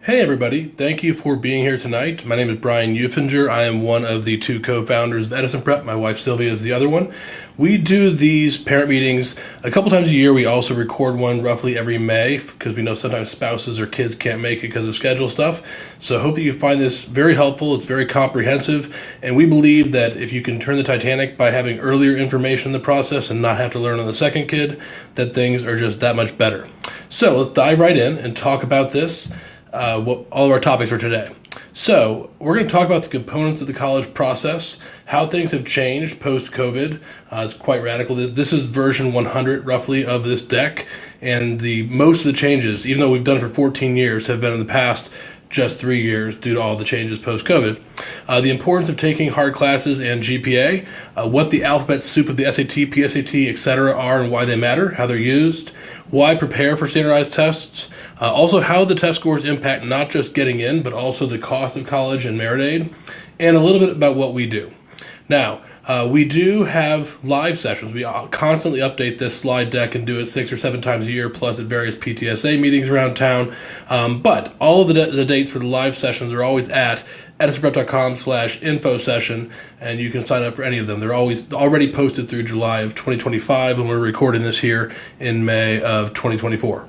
Hey everybody, thank you for being here tonight. My name is Brian Eufinger. I am one of the two co-founders of Edison Prep. My wife Sylvia is the other one. We do these parent meetings a couple times a year. We also record one roughly every May because we know sometimes spouses or kids can't make it because of schedule stuff. So I hope that you find this very helpful. It's very comprehensive, and we believe that if you can turn the Titanic by having earlier information in the process and not have to learn on the second kid, that things are just that much better. So let's dive right in and talk about this. What all of our topics for today. So we're going to talk about the components of the college process, how things have changed post-COVID. It's quite radical. This is version 100 roughly of this deck, and most of the changes, even though we've done it for 14 years, have been in the past just 3 years due to all the changes post-COVID. The importance of taking hard classes and GPA, what the alphabet soup of the SAT, PSAT, etc. are and why they matter, how they're used, why prepare for standardized tests, also how the test scores impact not just getting in, but also the cost of college and merit aid, and a little bit about what we do. Now, we do have live sessions. We constantly update this slide deck and do it 6 or 7 times a year, plus at various PTSA meetings around town. But all of the dates for the live sessions are always at edisonprep.com/info session, and you can sign up for any of them. They're always already posted through July of 2025, and we're recording this here in May of 2024.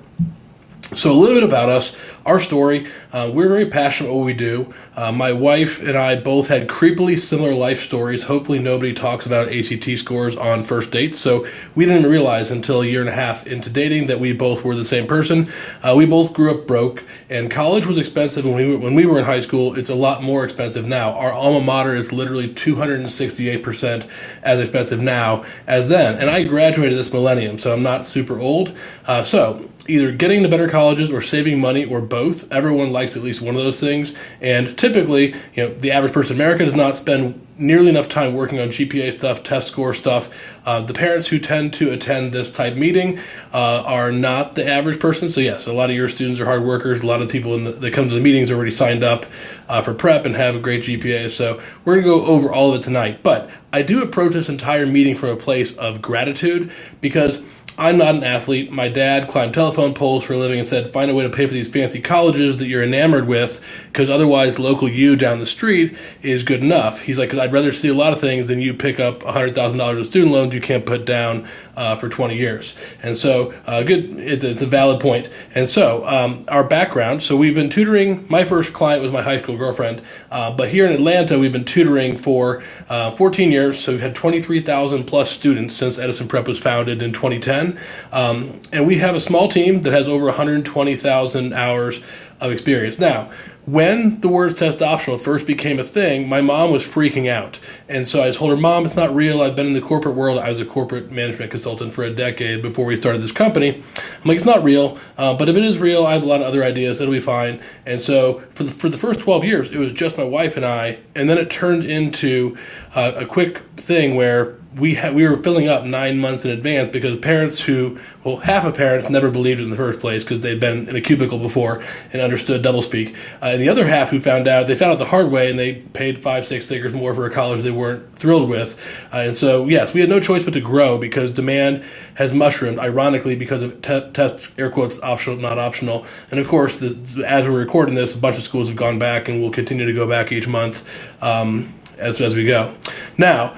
So a little bit about us, our story. We're very passionate about what we do. My wife and I both had creepily similar life stories. Hopefully nobody talks about ACT scores on first dates. So we didn't even realize until a year and a half into dating that we both were the same person. We both grew up broke, and college was expensive when we were in high school. It's a lot more expensive now. Our alma mater is literally 268% as expensive now as then. And I graduated this millennium, so I'm not super old. So either getting to better colleges or saving money or both. Everyone likes at least one of those things. And typically, the average person in America does not spend nearly enough time working on GPA stuff, test score stuff. The parents who tend to attend this type meeting are not the average person. So yes, a lot of your students are hard workers. A lot of people that come to the meetings are already signed up for prep and have a great GPA. So we're going to go over all of it tonight. But I do approach this entire meeting from a place of gratitude because I'm not an athlete. My dad climbed telephone poles for a living and said, find a way to pay for these fancy colleges that you're enamored with, because otherwise local you down the street is good enough. He's like, because I'd rather see a lot of things than you pick up $100,000 of student loans you can't put down for 20 years. And so, it's a valid point. And so, our background, so we've been tutoring. My first client was my high school girlfriend, but here in Atlanta, we've been tutoring for 14 years. So we've had 23,000 plus students since Edison Prep was founded in 2010. And we have a small team that has over 120,000 hours of experience. Now, when the words test optional first became a thing, my mom was freaking out. And so I told her, Mom, it's not real. I've been in the corporate world. I was a corporate management consultant for a decade before we started this company. I'm like, it's not real. But if it is real, I have a lot of other ideas. It'll be fine. And so for the first 12 years, it was just my wife and I. And then it turned into a quick thing where we were filling up 9 months in advance because parents half of parents never believed it in the first place because they'd been in a cubicle before and understood doublespeak. And the other half who found out the hard way and they paid 5-6 figures more for a college they weren't thrilled with. And so, yes, we had no choice but to grow because demand has mushroomed, ironically, because of test, air quotes, optional, not optional. And of course, as we're recording this, a bunch of schools have gone back and will continue to go back each month as we go. Now,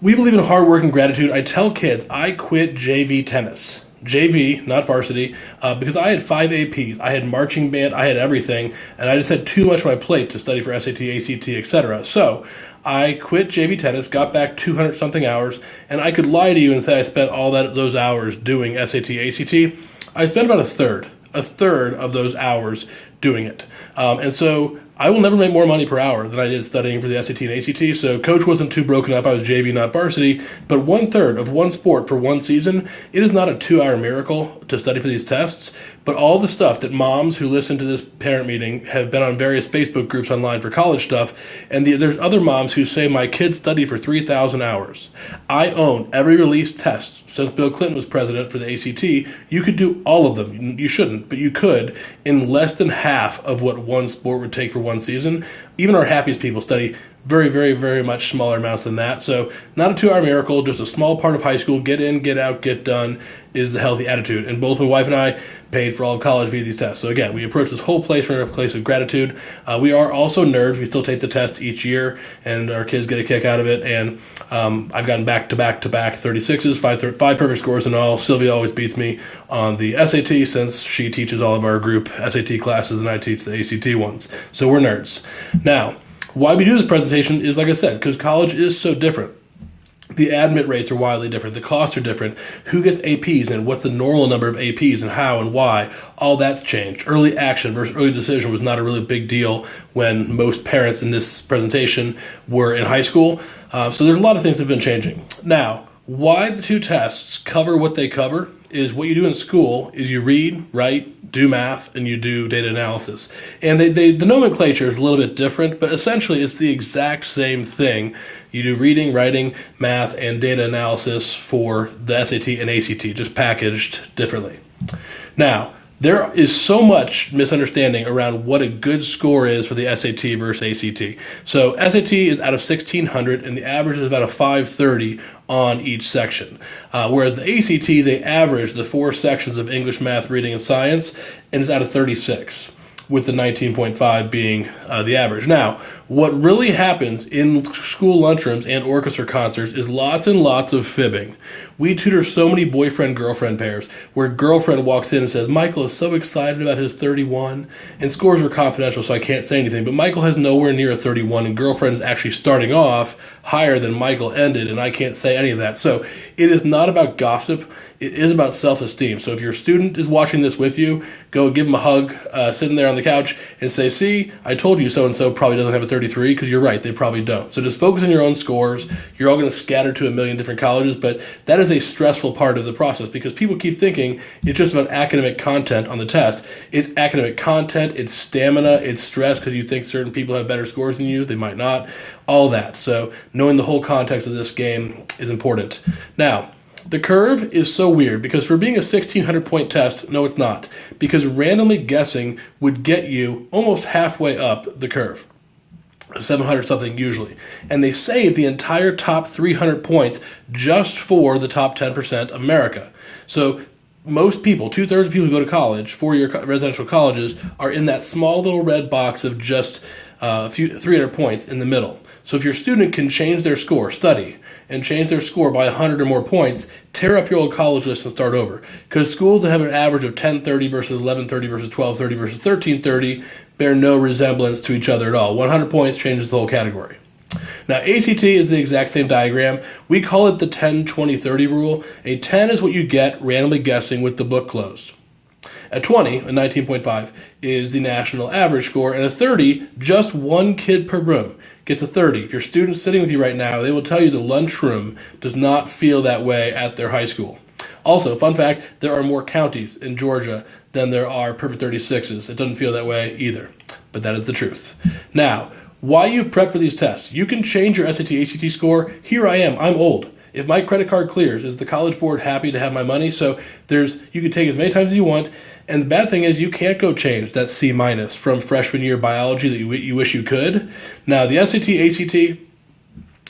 we believe in hard work and gratitude. I tell kids I quit JV tennis. JV, not varsity, because I had 5 APs. I had marching band, I had everything, and I just had too much on my plate to study for SAT, ACT, etc. So I quit JV tennis, got back 200-something hours, and I could lie to you and say I spent all those hours doing SAT, ACT. I spent about a third of those hours doing it. And so I will never make more money per hour than I did studying for the SAT and ACT, so coach wasn't too broken up. I was JV, not varsity, but 1/3 of one sport for one season, it is not a 2-hour miracle to study for these tests, but all the stuff that moms who listen to this parent meeting have been on various Facebook groups online for college stuff, and there's other moms who say, my kids studied for 3,000 hours. I own every released test since Bill Clinton was president for the ACT. You could do all of them. You shouldn't, but you could in less than half of what one sport would take for one season. Even our happiest people study very, very, very much smaller amounts than that. So not a 2-hour miracle, just a small part of high school. Get in, get out, get done is the healthy attitude. And both my wife and I paid for all of college via these tests. So again, we approach this whole place from a place of gratitude. We are also nerds. We still take the test each year, and our kids get a kick out of it. And I've gotten back-to-back 36s, five perfect scores in all. Sylvia always beats me on the SAT since she teaches all of our group SAT classes and I teach the ACT ones. So we're nerds. Now, why we do this presentation is, like I said, because college is so different. The admit rates are wildly different. The costs are different. Who gets APs and what's the normal number of APs and how and why? All that's changed. Early action versus early decision was not a really big deal when most parents in this presentation were in high school. So there's a lot of things that have been changing. Now, why the two tests cover what they cover is what you do in school is you read, write, do math, and you do data analysis. And the nomenclature is a little bit different, but essentially it's the exact same thing. You do reading, writing, math, and data analysis for the SAT and ACT, just packaged differently. Now, there is so much misunderstanding around what a good score is for the SAT versus ACT. So SAT is out of 1,600, and the average is about a 530 on each section. Whereas the ACT, they average the 4 sections of English, math, reading, and science, and it's out of 36, with the 19.5 being the average. Now, what really happens in school lunchrooms and orchestra concerts is lots and lots of fibbing. We tutor so many boyfriend-girlfriend pairs where girlfriend walks in and says, Michael is so excited about his 31, and scores are confidential, so I can't say anything, but Michael has nowhere near a 31, and girlfriend is actually starting off higher than Michael ended, and I can't say any of that. So it is not about gossip. It is about self-esteem. So if your student is watching this with you, go give them a hug, sitting there on the couch, and say, see, I told you so-and-so probably doesn't have a 33, because you're right, they probably don't. So just focus on your own scores. You're all going to scatter to a million different colleges, but that is a stressful part of the process because people keep thinking it's just about academic content on the test. It's academic content, it's stamina, it's stress because you think certain people have better scores than you. They might not. All that. So knowing the whole context of this game is important. Now, the curve is so weird because for being a 1,600-point test, no, it's not. Because randomly guessing would get you almost halfway up the curve. 700 something usually. And they save the entire top 300 points just for the top 10% of America. So most people, 2/3 of people who go to college, 4-year residential colleges, are in that small little red box of just a few 300 points in the middle. So if your student can change their score, study, and change their score by 100 or more points, tear up your old college list and start over. Because schools that have an average of 1030 versus 1130 versus 1230 versus 1330 bear no resemblance to each other at all. 100 points changes the whole category. Now, ACT is the exact same diagram. We call it the 10-20-30 rule. A 10 is what you get randomly guessing with the book closed. A 20, a 19.5, is the national average score, and a 30, just one kid per room gets a 30. If your student's sitting with you right now, they will tell you the lunchroom does not feel that way at their high school. Also, fun fact, there are more counties in Georgia than there are perfect 36s. It doesn't feel that way either, but that is the truth. Now, why you prep for these tests? You can change your SAT, ACT score. Here I am. I'm old. If my credit card clears, is the College Board happy to have my money? So you can take as many times as you want. And the bad thing is you can't go change that C- from freshman year biology that you wish you could. Now, the SAT, ACT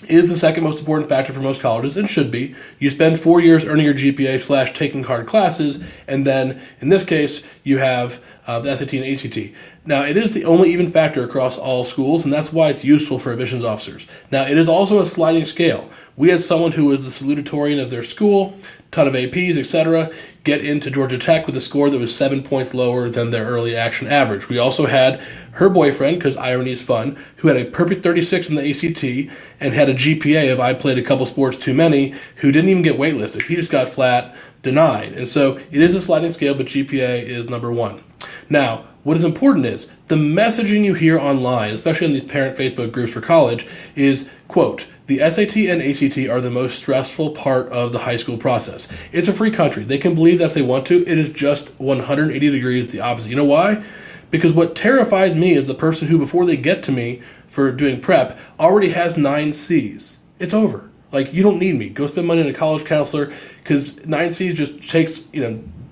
is the second most important factor for most colleges and should be. You spend 4 years earning your GPA / taking hard classes, and then in this case, you have the SAT and ACT. Now, it is the only even factor across all schools, and that's why it's useful for admissions officers. Now, it is also a sliding scale. We had someone who was the salutatorian of their school, ton of APs, etc., get into Georgia Tech with a score that was 7 points lower than their early action average. We also had her boyfriend, because irony is fun, who had a perfect 36 in the ACT and had a GPA of I played a couple sports too many, who didn't even get waitlisted. He just got flat denied. And so it is a sliding scale, but GPA is number one. Now, what is important is the messaging you hear online, especially in these parent Facebook groups for college, is, quote, the SAT and ACT are the most stressful part of the high school process. It's a free country. They can believe that if they want to. It is just 180 degrees the opposite. You know why? Because what terrifies me is the person who, before they get to me for doing prep, already has 9 Cs. It's over. Like, you don't need me. Go spend money on a college counselor, because 9 Cs just takes,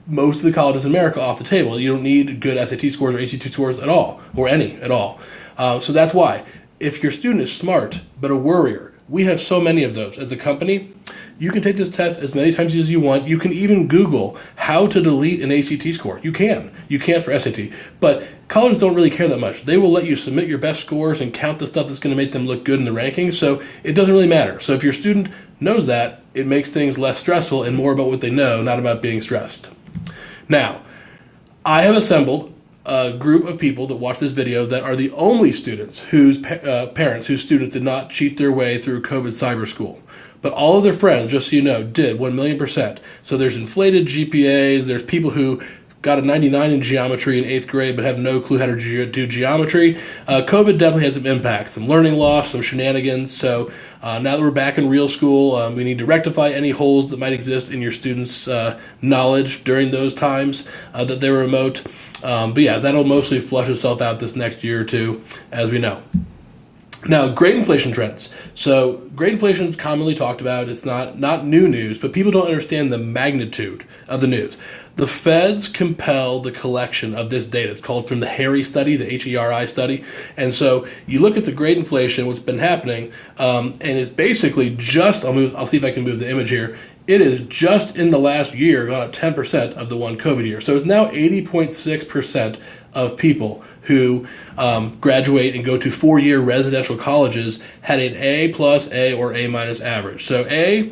most of the colleges in America off the table. You don't need good SAT scores or ACT scores at all, or any at all. So that's why. if your student is smart but a worrier, we have so many of those as a company. You can take this test as many times as you want. You can even Google how to delete an ACT score. You can. You can't for SAT. But colleges don't really care that much. They will let you submit your best scores and count the stuff that's going to make them look good in the rankings. So it doesn't really matter. So if your student knows that, it makes things less stressful and more about what they know, not about being stressed. Now, I have assembled a group of people that watch this video that are the only students whose parents, whose students did not cheat their way through COVID cyber school. But all of their friends, just so you know, did 1,000,000%. So there's inflated GPAs, there's people who got a 99 in geometry in 8th grade but have no clue how to do geometry. COVID definitely has some impacts, some learning loss, some shenanigans. So now that we're back in real school, we need to rectify any holes that might exist in your students' knowledge during those times that they were remote. But yeah, that'll mostly flush itself out this next year or two, as we know. Now, grade inflation trends. So grade inflation is commonly talked about. It's not new news, but people don't understand the magnitude of the news. The feds compel the collection of this data. It's called from the HERI study, the HERI study. And so you look at the grade inflation, what's been happening, and it's basically just, I'll see if I can move the image here. It is just in the last year gone up 10% of the one COVID year. So it's now 80.6% of people who graduate and go to 4-year residential colleges had an A+, A, or A- average. So A,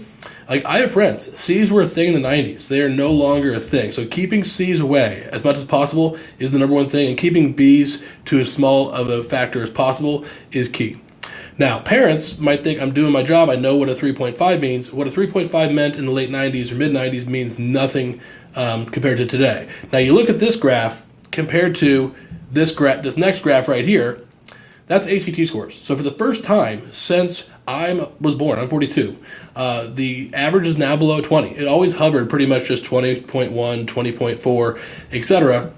like I have friends, C's were a thing in the 90s. They are no longer a thing. So keeping C's away as much as possible is the number one thing, and keeping B's to as small of a factor as possible is key. Now, parents might think I'm doing my job. I know what a 3.5 means. What a 3.5 meant in the late 90s or mid 90s means nothing compared to today. Now, you look at this graph compared to this next graph right here. That's ACT scores. So for the first time since I was born, I'm 42, the average is now below 20. It always hovered pretty much just 20.1, 20.4, etc.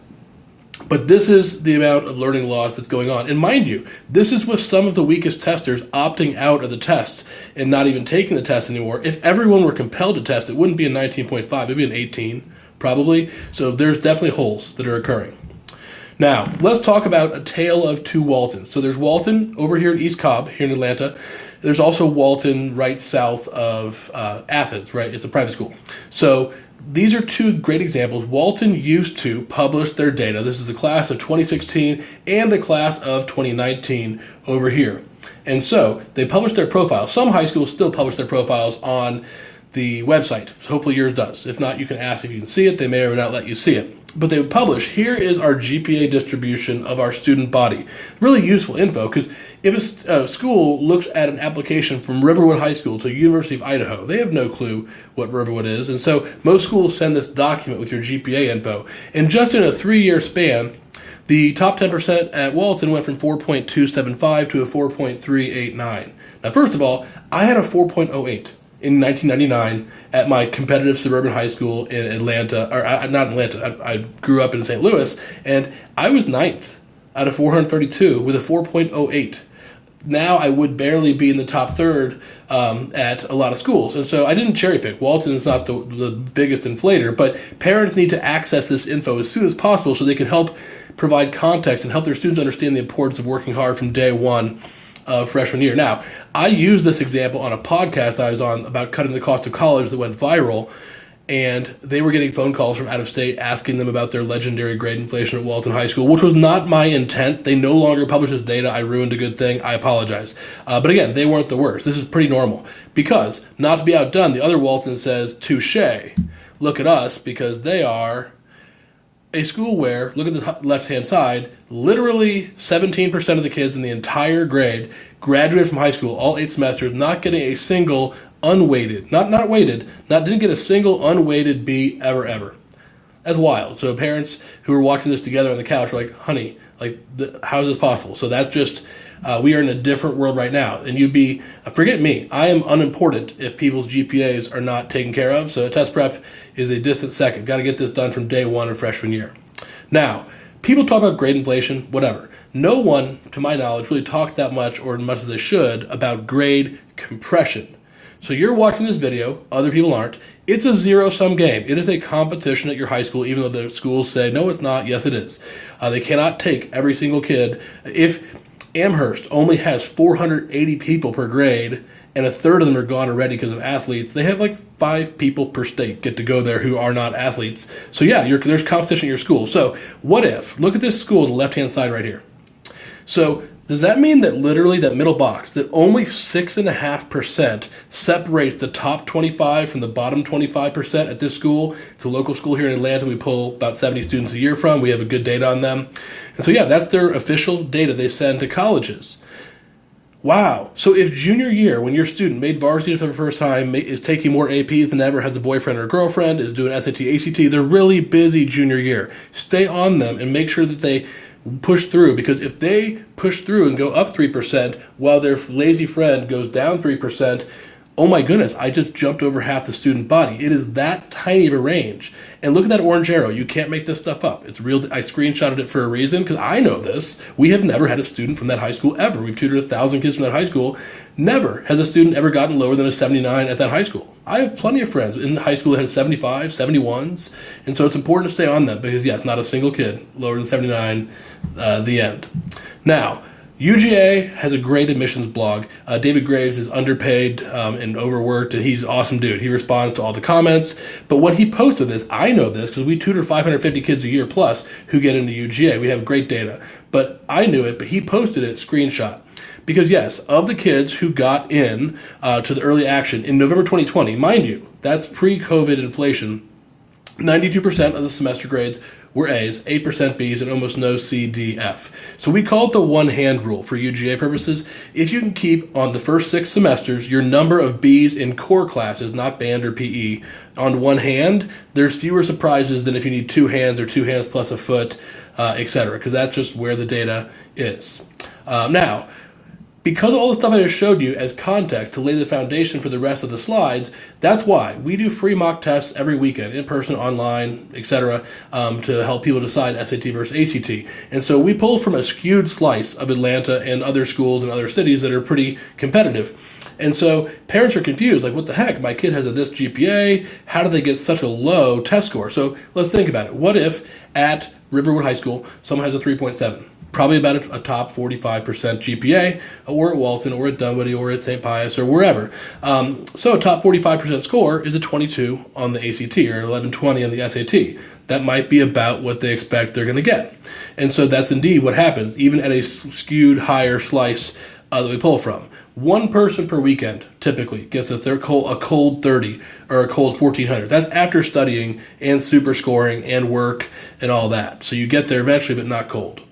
But this is the amount of learning loss that's going on. And mind you, this is with some of the weakest testers opting out of the test and not even taking the test anymore. If everyone were compelled to test, it wouldn't be a 19.5, it'd be an 18 probably. So there's definitely holes that are occurring. Now, let's talk about a tale of two Waltons. So there's Walton over here at East Cobb, here in Atlanta. There's also Walton right south of Athens, right? It's a private school. So these are two great examples. Walton used to publish their data. This is the class of 2016 and the class of 2019 over here. And so they published their profiles. Some high schools still publish their profiles on the website. Hopefully yours does. If not, you can ask if you can see it. They may or may not let you see it. But they would publish, here is our GPA distribution of our student body. Really useful info, because if a school looks at an application from Riverwood High School to University of Idaho, they have no clue what Riverwood is. And so most schools send this document with your GPA info. And just in a 3-year span, the top 10% at Walton went from 4.275 to a 4.389. Now, first of all, I had a 4.08. In 1999 at my competitive suburban high school in Atlanta, or not Atlanta, I grew up in St. Louis, and I was 9th out of 432 with a 4.08. Now I would barely be in the top third at a lot of schools. And so I didn't cherry pick. Walton is not the biggest inflator, but parents need to access this info as soon as possible so they can help provide context and help their students understand the importance of working hard from day one of freshman year. Now, I used this example on a podcast I was on about cutting the cost of college that went viral, and they were getting phone calls from out of state asking them about their legendary grade inflation at Walton High School, which was not my intent. They no longer publish this data. I ruined a good thing. I apologize. But again, they weren't the worst. This is pretty normal because, not to be outdone, the other Walton says, touche, look at us, because they are a school where, look at the left-hand side, literally 17% of the kids in the entire grade graduated from high school, all 8 semesters, not getting a single unweighted, didn't get a single unweighted B ever. That's wild. So parents who are watching this together on the couch are like, honey, how is this possible? So that's just, we are in a different world right now. And forget me, I am unimportant if people's GPAs are not taken care of. So test prep is a distant second. Got to get this done from day one of freshman year. Now, people talk about grade inflation, whatever. No one, to my knowledge, really talks that much, or as much as they should, about grade compression. So you're watching this video, other people aren't. It's a zero-sum game. It is a competition at your high school, even though the schools say, no, it's not. Yes, it is. They cannot take every single kid. If Amherst only has 480 people per grade, and a third of them are gone already because of athletes. They have like 5 people per state get to go there who are not athletes. So yeah, there's competition at your school. So what if, look at this school on the left-hand side right here. So does that mean that literally that middle box, that only 6.5% separates the top 25 from the bottom 25% at this school? It's a local school here in Atlanta. We pull about 70 students a year from. We have a good data on them. And so yeah, that's their official data they send to colleges. Wow. So if junior year, when your student made varsity for the first time, is taking more APs than ever, has a boyfriend or a girlfriend, is doing SAT, ACT, they're really busy junior year. Stay on them and make sure that they push through, because if they push through and go up 3% while their lazy friend goes down 3%, oh my goodness, I just jumped over half the student body. It is that tiny of a range. And look at that orange arrow. You can't make this stuff up. It's real. I screenshotted it for a reason because I know this. We have never had a student from that high school ever. We've tutored 1,000 kids from that high school. Never has a student ever gotten lower than a 79 at that high school. I have plenty of friends in high school that had 75, 71s. And so it's important to stay on them because, yes, not a single kid lower than 79, the end. Now, UGA has a great admissions blog. David Graves is underpaid and overworked, and he's an awesome dude. He responds to all the comments. But when he posted this, I know this because we tutor 550 kids a year plus who get into UGA. We have great data. But I knew it, but he posted it, screenshot. Because yes, of the kids who got in to the early action in November 2020, mind you, that's pre-COVID inflation, 92% of the semester grades were A's, 8% B's, and almost no C, D, F. So we call it the one-hand rule for UGA purposes. If you can keep on the first 6 semesters your number of B's in core classes, not band or PE, on one hand, there's fewer surprises than if you need 2 hands or 2 hands plus a foot, etc., because that's just where the data is. Now, because of all the stuff I just showed you as context to lay the foundation for the rest of the slides, that's why we do free mock tests every weekend, in person, online, etc., to help people decide SAT versus ACT. And so we pull from a skewed slice of Atlanta and other schools and other cities that are pretty competitive. And so parents are confused, like, what the heck? My kid has this GPA. How do they get such a low test score? So let's think about it. What if at Riverwood High School someone has a 3.7? Probably about a top 45% GPA, or at Walton, or at Dunwoody, or at St. Pius, or wherever. So a top 45% score is a 22 on the ACT, or 1120 on the SAT. That might be about what they expect they're going to get. And so that's indeed what happens, even at a skewed higher slice that we pull from. One person per weekend typically gets a cold 30 or a cold 1400. That's after studying and super scoring and work and all that. So you get there eventually, but not cold.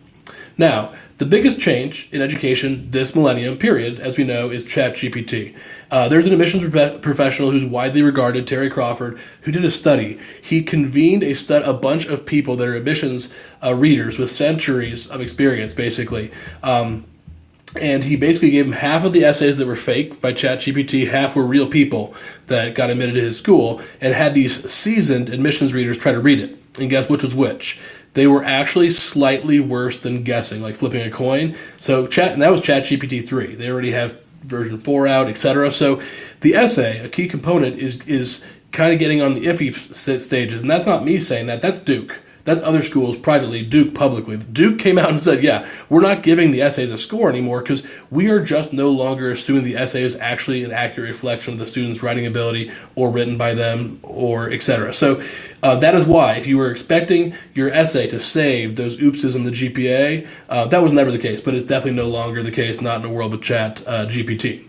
Now, the biggest change in education this millennium period, as we know, is ChatGPT. There's an admissions professional who's widely regarded, Terry Crawford, who did a study. He convened a bunch of people that are admissions readers with centuries of experience, basically. And he basically gave them half of the essays that were fake by ChatGPT, half were real people that got admitted to his school, and had these seasoned admissions readers try to read it. And guess which was which? They were actually slightly worse than guessing, like flipping a coin. So and that was ChatGPT 3. They already have version 4 out, etc. So the essay, a key component, is kind of getting on the iffy stages. And that's not me saying that. That's Duke. That's other schools privately, Duke publicly. Duke came out and said, yeah, we're not giving the essays a score anymore because we are just no longer assuming the essay is actually an accurate reflection of the student's writing ability or written by them or etc. So that is why if you were expecting your essay to save those oopses in the GPA, that was never the case, but it's definitely no longer the case, not in a world with GPT.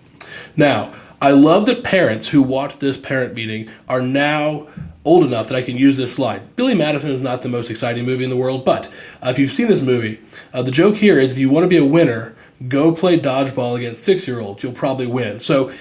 Now, I love that parents who watched this parent meeting are now old enough that I can use this slide. Billy Madison is not the most exciting movie in the world, but if you've seen this movie, the joke here is if you want to be a winner, go play dodgeball against 6-year-olds. You'll probably win. So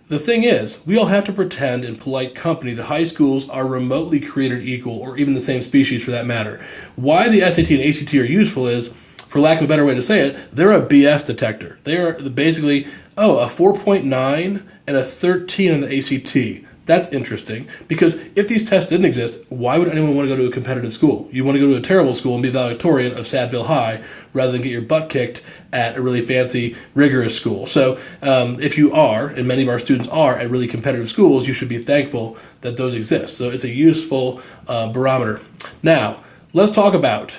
the thing is, we all have to pretend in polite company that high schools are remotely created equal, or even the same species for that matter. Why the SAT and ACT are useful is, for lack of a better way to say it, they're a BS detector. They are basically, a 4.9 and a 13 on the ACT. That's interesting, because if these tests didn't exist, why would anyone want to go to a competitive school? You want to go to a terrible school and be valedictorian of Sadville High rather than get your butt kicked at a really fancy, rigorous school. So if you are, and many of our students are, at really competitive schools, you should be thankful that those exist. So it's a useful barometer. Now, let's talk about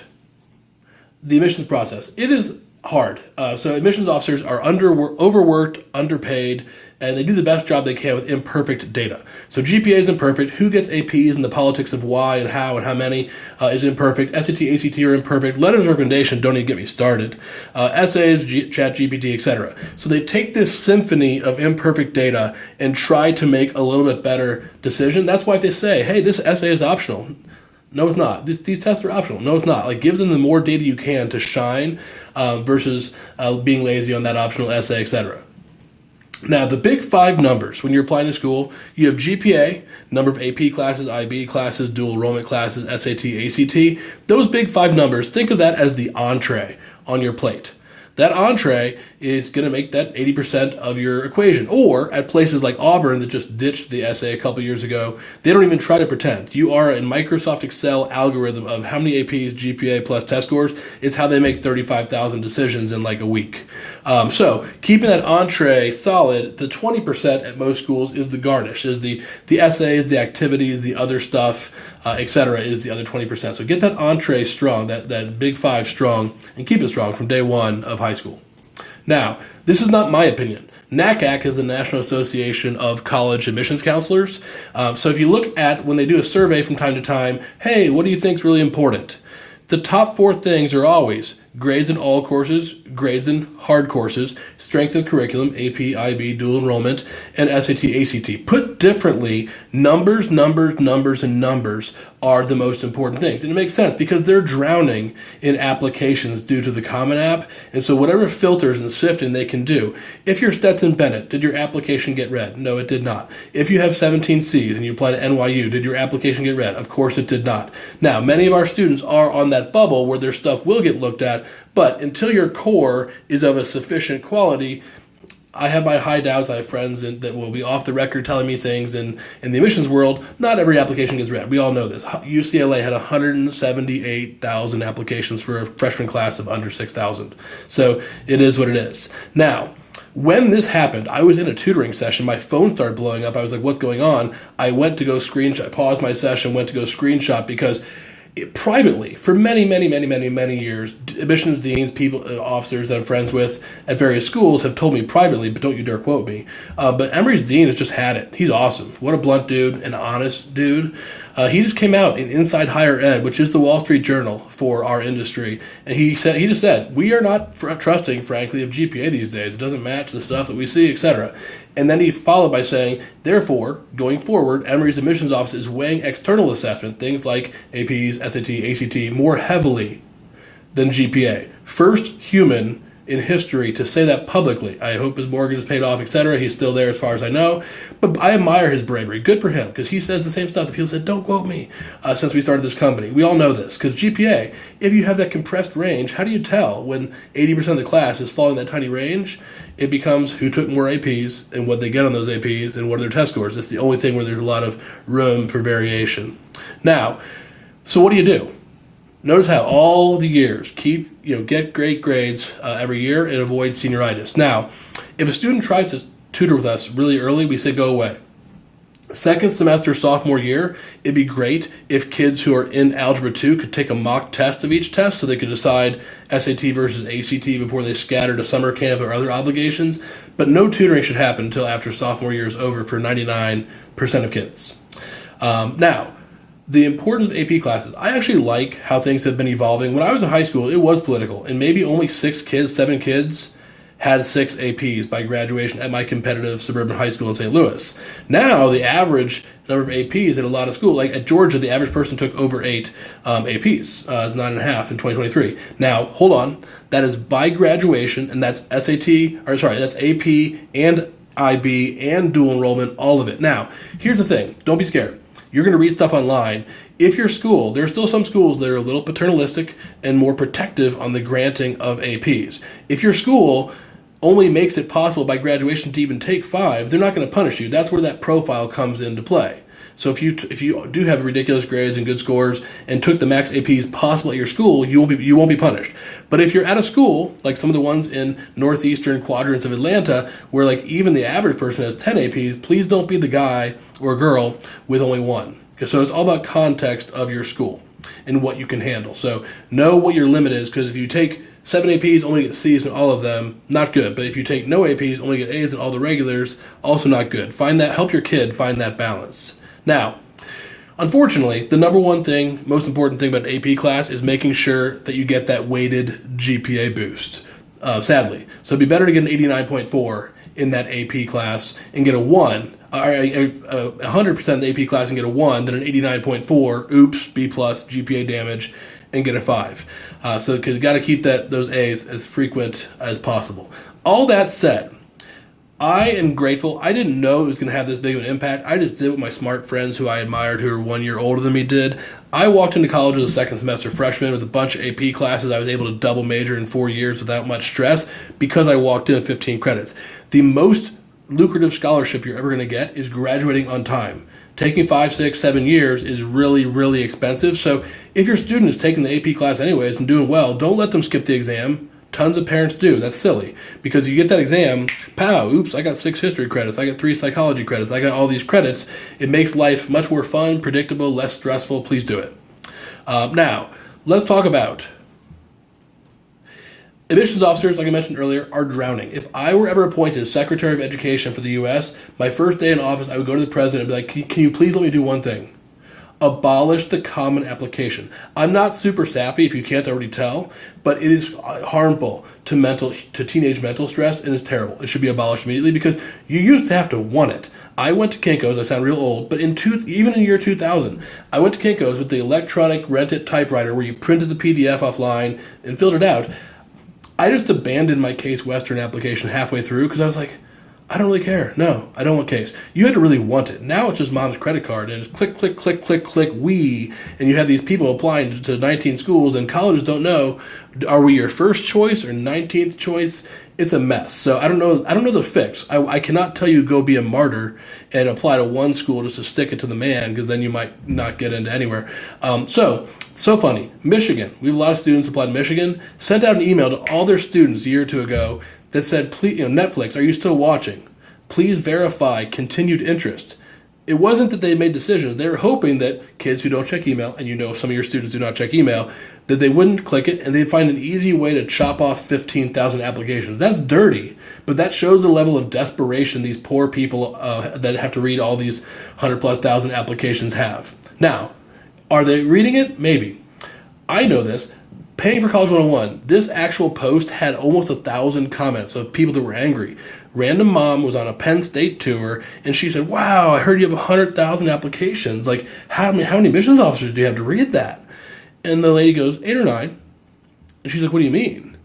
the admissions process. It is hard. So admissions officers are overworked, underpaid, and they do the best job they can with imperfect data. So GPA is imperfect. Who gets APs and the politics of why and how many is imperfect. SAT, ACT are imperfect. Letters of recommendation, don't even get me started. Essays, Chat GPT, etc. So they take this symphony of imperfect data and try to make a little bit better decision. That's why they say, hey, this essay is optional. No, it's not. These tests are optional. No, it's not. Like, give them the more data you can to shine versus being lazy on that optional essay, etc. Now, the big 5 numbers when you're applying to school, you have GPA, number of AP classes, IB classes, dual enrollment classes, SAT, ACT. Those big 5 numbers, think of that as the entree on your plate. That entree is going to make that 80% of your equation. Or at places like Auburn that just ditched the essay a couple years ago, they don't even try to pretend. You are in Microsoft Excel algorithm of how many APs, GPA plus test scores. It's how they make 35,000 decisions in like a week. So keeping that entree solid, the 20% at most schools is the garnish, is the essays, the activities, the other stuff, etc. is the other 20%. So get that entree strong, that big 5 strong, and keep it strong from day one of high school. Now, this is not my opinion. NACAC is the National Association of College Admissions Counselors. So if you look at when they do a survey from time to time, hey, what do you think is really important? The top 4 things are always grades in all courses, grades in hard courses, strength of curriculum, AP, IB, dual enrollment, and SAT, ACT. Put differently, numbers, and numbers are the most important things. And it makes sense because they're drowning in applications due to the Common App. And so whatever filters and sifting they can do. If you're Stetson Bennett, did your application get read? No, it did not. If you have 17 Cs and you apply to NYU, did your application get read? Of course it did not. Now, many of our students are on that bubble where their stuff will get looked at, but until your core is of a sufficient quality, I have my high doubts. I have friends that will be off the record telling me things. And in the admissions world, not every application gets read. We all know this. UCLA had 178,000 applications for a freshman class of under 6,000. So it is what it is. Now, when this happened, I was in a tutoring session. My phone started blowing up. I was like, what's going on? I went to go screenshot, paused my session, went to go screenshot because privately, for many years, admissions deans, people, officers that I'm friends with at various schools have told me privately, but don't you dare quote me, but Emory's dean has just had it. He's awesome. What a blunt dude, an honest dude. He just came out in Inside Higher Ed, which is the Wall Street Journal for our industry, and he just said, we are not trusting, frankly, of GPA these days. It doesn't match the stuff that we see, etc. And then he followed by saying, therefore, going forward, Emory's admissions office is weighing external assessment, things like APs, SAT, ACT, more heavily than GPA. First human in history to say that publicly. I hope his mortgage is paid off, etc. He's still there as far as I know. But I admire his bravery. Good for him, because he says the same stuff that people said, don't quote me, since we started this company. We all know this, because GPA, if you have that compressed range, how do you tell when 80% of the class is falling that tiny range? It becomes who took more APs and what they get on those APs and what are their test scores. It's the only thing where there's a lot of room for variation. Now, so what do? Notice how all the years get great grades every year and avoid senioritis. Now, if a student tries to tutor with us really early, we say go away. Second semester, sophomore year, it'd be great if kids who are in Algebra 2 could take a mock test of each test so they could decide SAT versus ACT before they scatter to summer camp or other obligations. But no tutoring should happen until after sophomore year is over for 99% of kids. Now, the importance of AP classes. I actually like how things have been evolving. When I was in high school, it was political, and maybe only 7 kids had 6 APs by graduation at my competitive suburban high school in St. Louis. Now, the average number of APs at a lot of schools, like at Georgia, the average person took over 8 APs. It's 9.5 in 2023. Now, hold on. That is by graduation, and that's that's AP and IB and dual enrollment, all of it. Now, here's the thing. Don't be scared. You're going to read stuff online. If your school, there are still some schools that are a little paternalistic and more protective on the granting of APs. If your school only makes it possible by graduation to even take 5, they're not going to punish you. That's where that profile comes into play. So if you do have ridiculous grades and good scores and took the max APs possible at your school, you won't be punished. But if you're at a school like some of the ones in northeastern quadrants of Atlanta, where like even the average person has 10 APs, please don't be the guy or girl with only 1. So it's all about context of your school and what you can handle. So know what your limit is, because if you take 7 APs, only get C's in all of them, not good. But if you take no APs, only get A's in all the regulars, also not good. Help your kid find that balance. Now, unfortunately, the number one thing, most important thing about an AP class is making sure that you get that weighted GPA boost, sadly. So it'd be better to get an 89.4 in that AP class and get a 1, or 100% in the AP class and get a 1 than an 89.4, oops, B plus, GPA damage, and get a 5. So you got to keep those A's as frequent as possible. All that said, I am grateful. I didn't know it was going to have this big of an impact. I just did what my smart friends who I admired, who were 1 year older than me, did. I walked into college as a second semester freshman with a bunch of AP classes. I was able to double major in 4 years without much stress because I walked in at 15 credits. The most lucrative scholarship you're ever going to get is graduating on time. Taking 5, 6, 7 years is really, really expensive. So if your student is taking the AP class anyways and doing well, don't let them skip the exam. Tons of parents do. That's silly. Because you get that exam, pow, oops, I got 6 history credits, I got 3 psychology credits, I got all these credits. It makes life much more fun, predictable, less stressful. Please do it. Now, let's talk about admissions officers, like I mentioned earlier, are drowning. If I were ever appointed as Secretary of Education for the U.S., my first day in office, I would go to the president and be like, can you please let me do one thing? Abolish the common application. I'm not super sappy, if you can't already tell, but it is harmful to teenage mental stress, and it's terrible. It should be abolished immediately because you used to have to want it. I went to Kinko's, I sound real old, but even in the year 2000, I went to Kinko's with the electronic rent-it typewriter where you printed the PDF offline and filled it out. I just abandoned my Case Western application halfway through because I was like, I don't really care. No, I don't want Case. You had to really want it. Now it's just mom's credit card, and it's click, click, click, click, click, we, and you have these people applying to 19 schools, and colleges don't know, are we your first choice or 19th choice? It's a mess. So I don't know the fix. I cannot tell you go be a martyr and apply to one school just to stick it to the man, because then you might not get into anywhere. So funny. Michigan. We have a lot of students applied to Michigan, sent out an email to all their students a year or two ago that said, please, Netflix, are you still watching? Please verify continued interest. It wasn't that they made decisions. They were hoping that kids who don't check email, and some of your students do not check email, that they wouldn't click it and they'd find an easy way to chop off 15,000 applications. That's dirty, but that shows the level of desperation these poor people that have to read all these 100,000+ applications have. Now, are they reading it? Maybe. I know this. Paying for College 101, this actual post had almost 1,000 comments of people that were angry. Random mom was on a Penn State tour, and she said, wow, I heard you have 100,000 applications. Like, how many admissions officers do you have to read that? And the lady goes, 8 or 9. And she's like, what do you mean?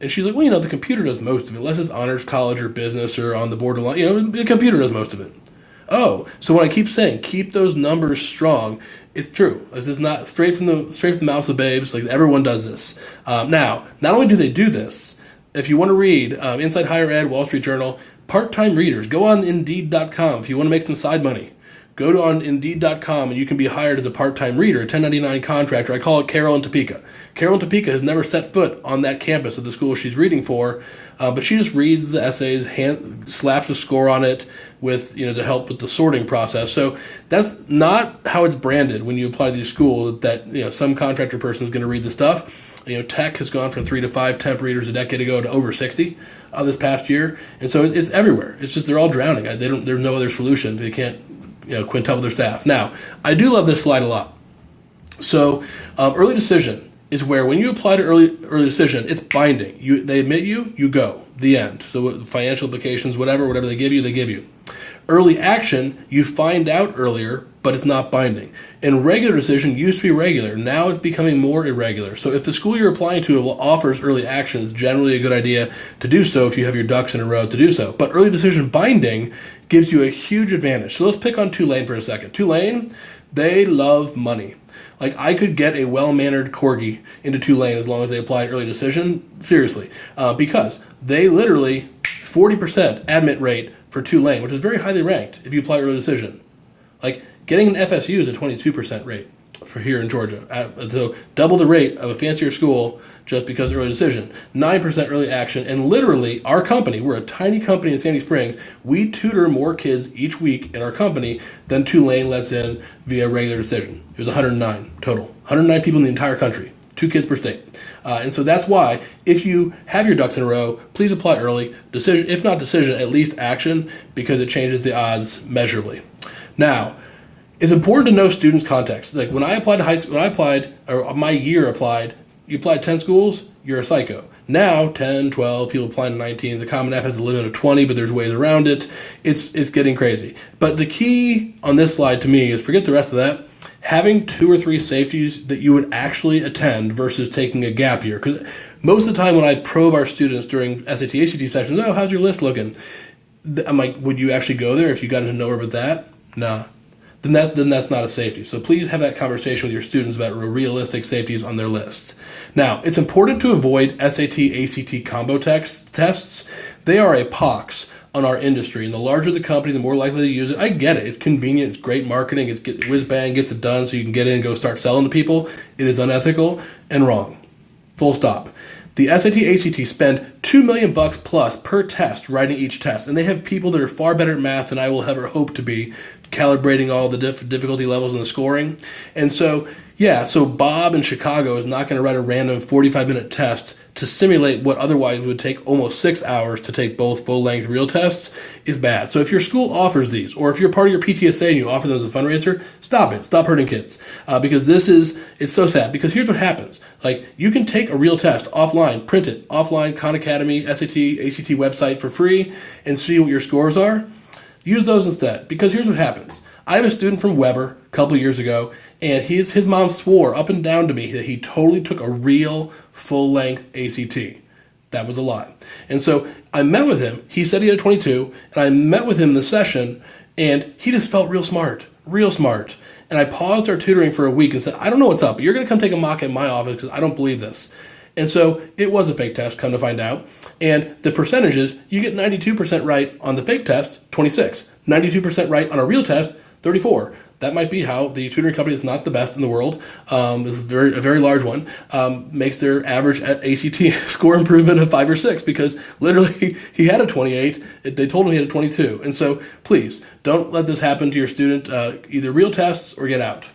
And she's like, well, the computer does most of it, unless it's honors college or business or on the borderline. The computer does most of it. Oh, so when I keep saying, keep those numbers strong, it's true. This is not straight from the mouths of babes. Like, everyone does this. Now, not only do they do this, if you want to read Inside Higher Ed, Wall Street Journal, part-time readers, go on Indeed.com. If you want to make some side money, go on Indeed.com and you can be hired as a part-time reader, a 1099 contractor. I call it Carol in Topeka. Carol in Topeka has never set foot on that campus of the school she's reading for, but she just reads the essays, slaps a score on it with, to help with the sorting process. So that's not how it's branded when you apply to these schools, that, some contractor person is going to read the stuff. Tech has gone from 3 to 5 temp readers a decade ago to over 60 this past year. And so it's everywhere. It's just they're all drowning. There's no other solution. They can't quintuple their staff. Now, I do love this slide a lot. So early decision is where when you apply to early decision, it's binding. They admit you go. The end. So financial implications, whatever they give you, they give you. Early action, you find out earlier, but it's not binding. And regular decision used to be regular. Now it's becoming more irregular. So if the school you're applying to offers early action, it's generally a good idea to do so if you have your ducks in a row to do so. But early decision binding gives you a huge advantage. So let's pick on Tulane for a second. Tulane, they love money. Like, I could get a well-mannered corgi into Tulane as long as they applied early decision, seriously, because they literally 40% admit rate for Tulane, which is very highly ranked if you apply early decision. Like, getting an FSU is a 22% rate for here in Georgia. So double the rate of a fancier school just because of early decision. 9% early action, and literally our company, we're a tiny company in Sandy Springs, we tutor more kids each week in our company than Tulane lets in via regular decision. It was 109 total. 109 people in the entire country. 2 kids per state. And so that's why, if you have your ducks in a row, please apply early. Decision, if not decision, at least action, because it changes the odds measurably. Now, it's important to know students' context. Like when I applied to high school, my year applied, you applied 10 schools, you're a psycho. Now, 10, 12, people applying to 19. The Common App has a limit of 20, but there's ways around it. It's getting crazy. But the key on this slide to me is, forget the rest of that, having 2 or 3 safeties that you would actually attend versus taking a gap year. Because most of the time when I probe our students during SAT, ACT sessions, oh, how's your list looking? I'm like, would you actually go there if you got into nowhere but that? Nah. Then that's not a safety. So please have that conversation with your students about realistic safeties on their list. Now, it's important to avoid SAT, ACT combo tests. They are a pox on our industry, and the larger the company, the more likely to use it. I get it. It's convenient. It's great marketing. It's whiz-bang, gets it done so you can get in and go start selling to people. It is unethical and wrong. Full stop. The SAT, ACT spend $2 million plus per test writing each test, and they have people that are far better at math than I will ever hope to be, calibrating all the difficulty levels and the scoring. And so, so Bob in Chicago is not going to write a random 45-minute test to simulate what otherwise would take almost 6 hours to take both full-length real tests is bad. So if your school offers these, or if you're part of your PTSA and you offer them as a fundraiser, stop it. Stop hurting kids. Because it's so sad. Because here's what happens. Like, you can take a real test offline, print it, offline, Khan Academy, SAT, ACT website for free, and see what your scores are. Use those instead. Because here's what happens. I have a student from Weber a couple of years ago, and his mom swore up and down to me that he totally took a real full-length ACT. That was a lie. And so I met with him. He said he had a 22, and I met with him in the session, and he just felt real smart. And I paused our tutoring for a week and said, I don't know what's up, but you're going to come take a mock at my office because I don't believe this. And so it was a fake test, come to find out. And the percentages, you get 92% right on the fake test, 26. 92% right on a real test, 34. That might be how the tutoring company that's not the best in the world, is a very large one, makes their average ACT score improvement of 5 or 6, because literally he had a 28. They told him he had a 22. And so please don't let this happen to your student, either real tests or get out.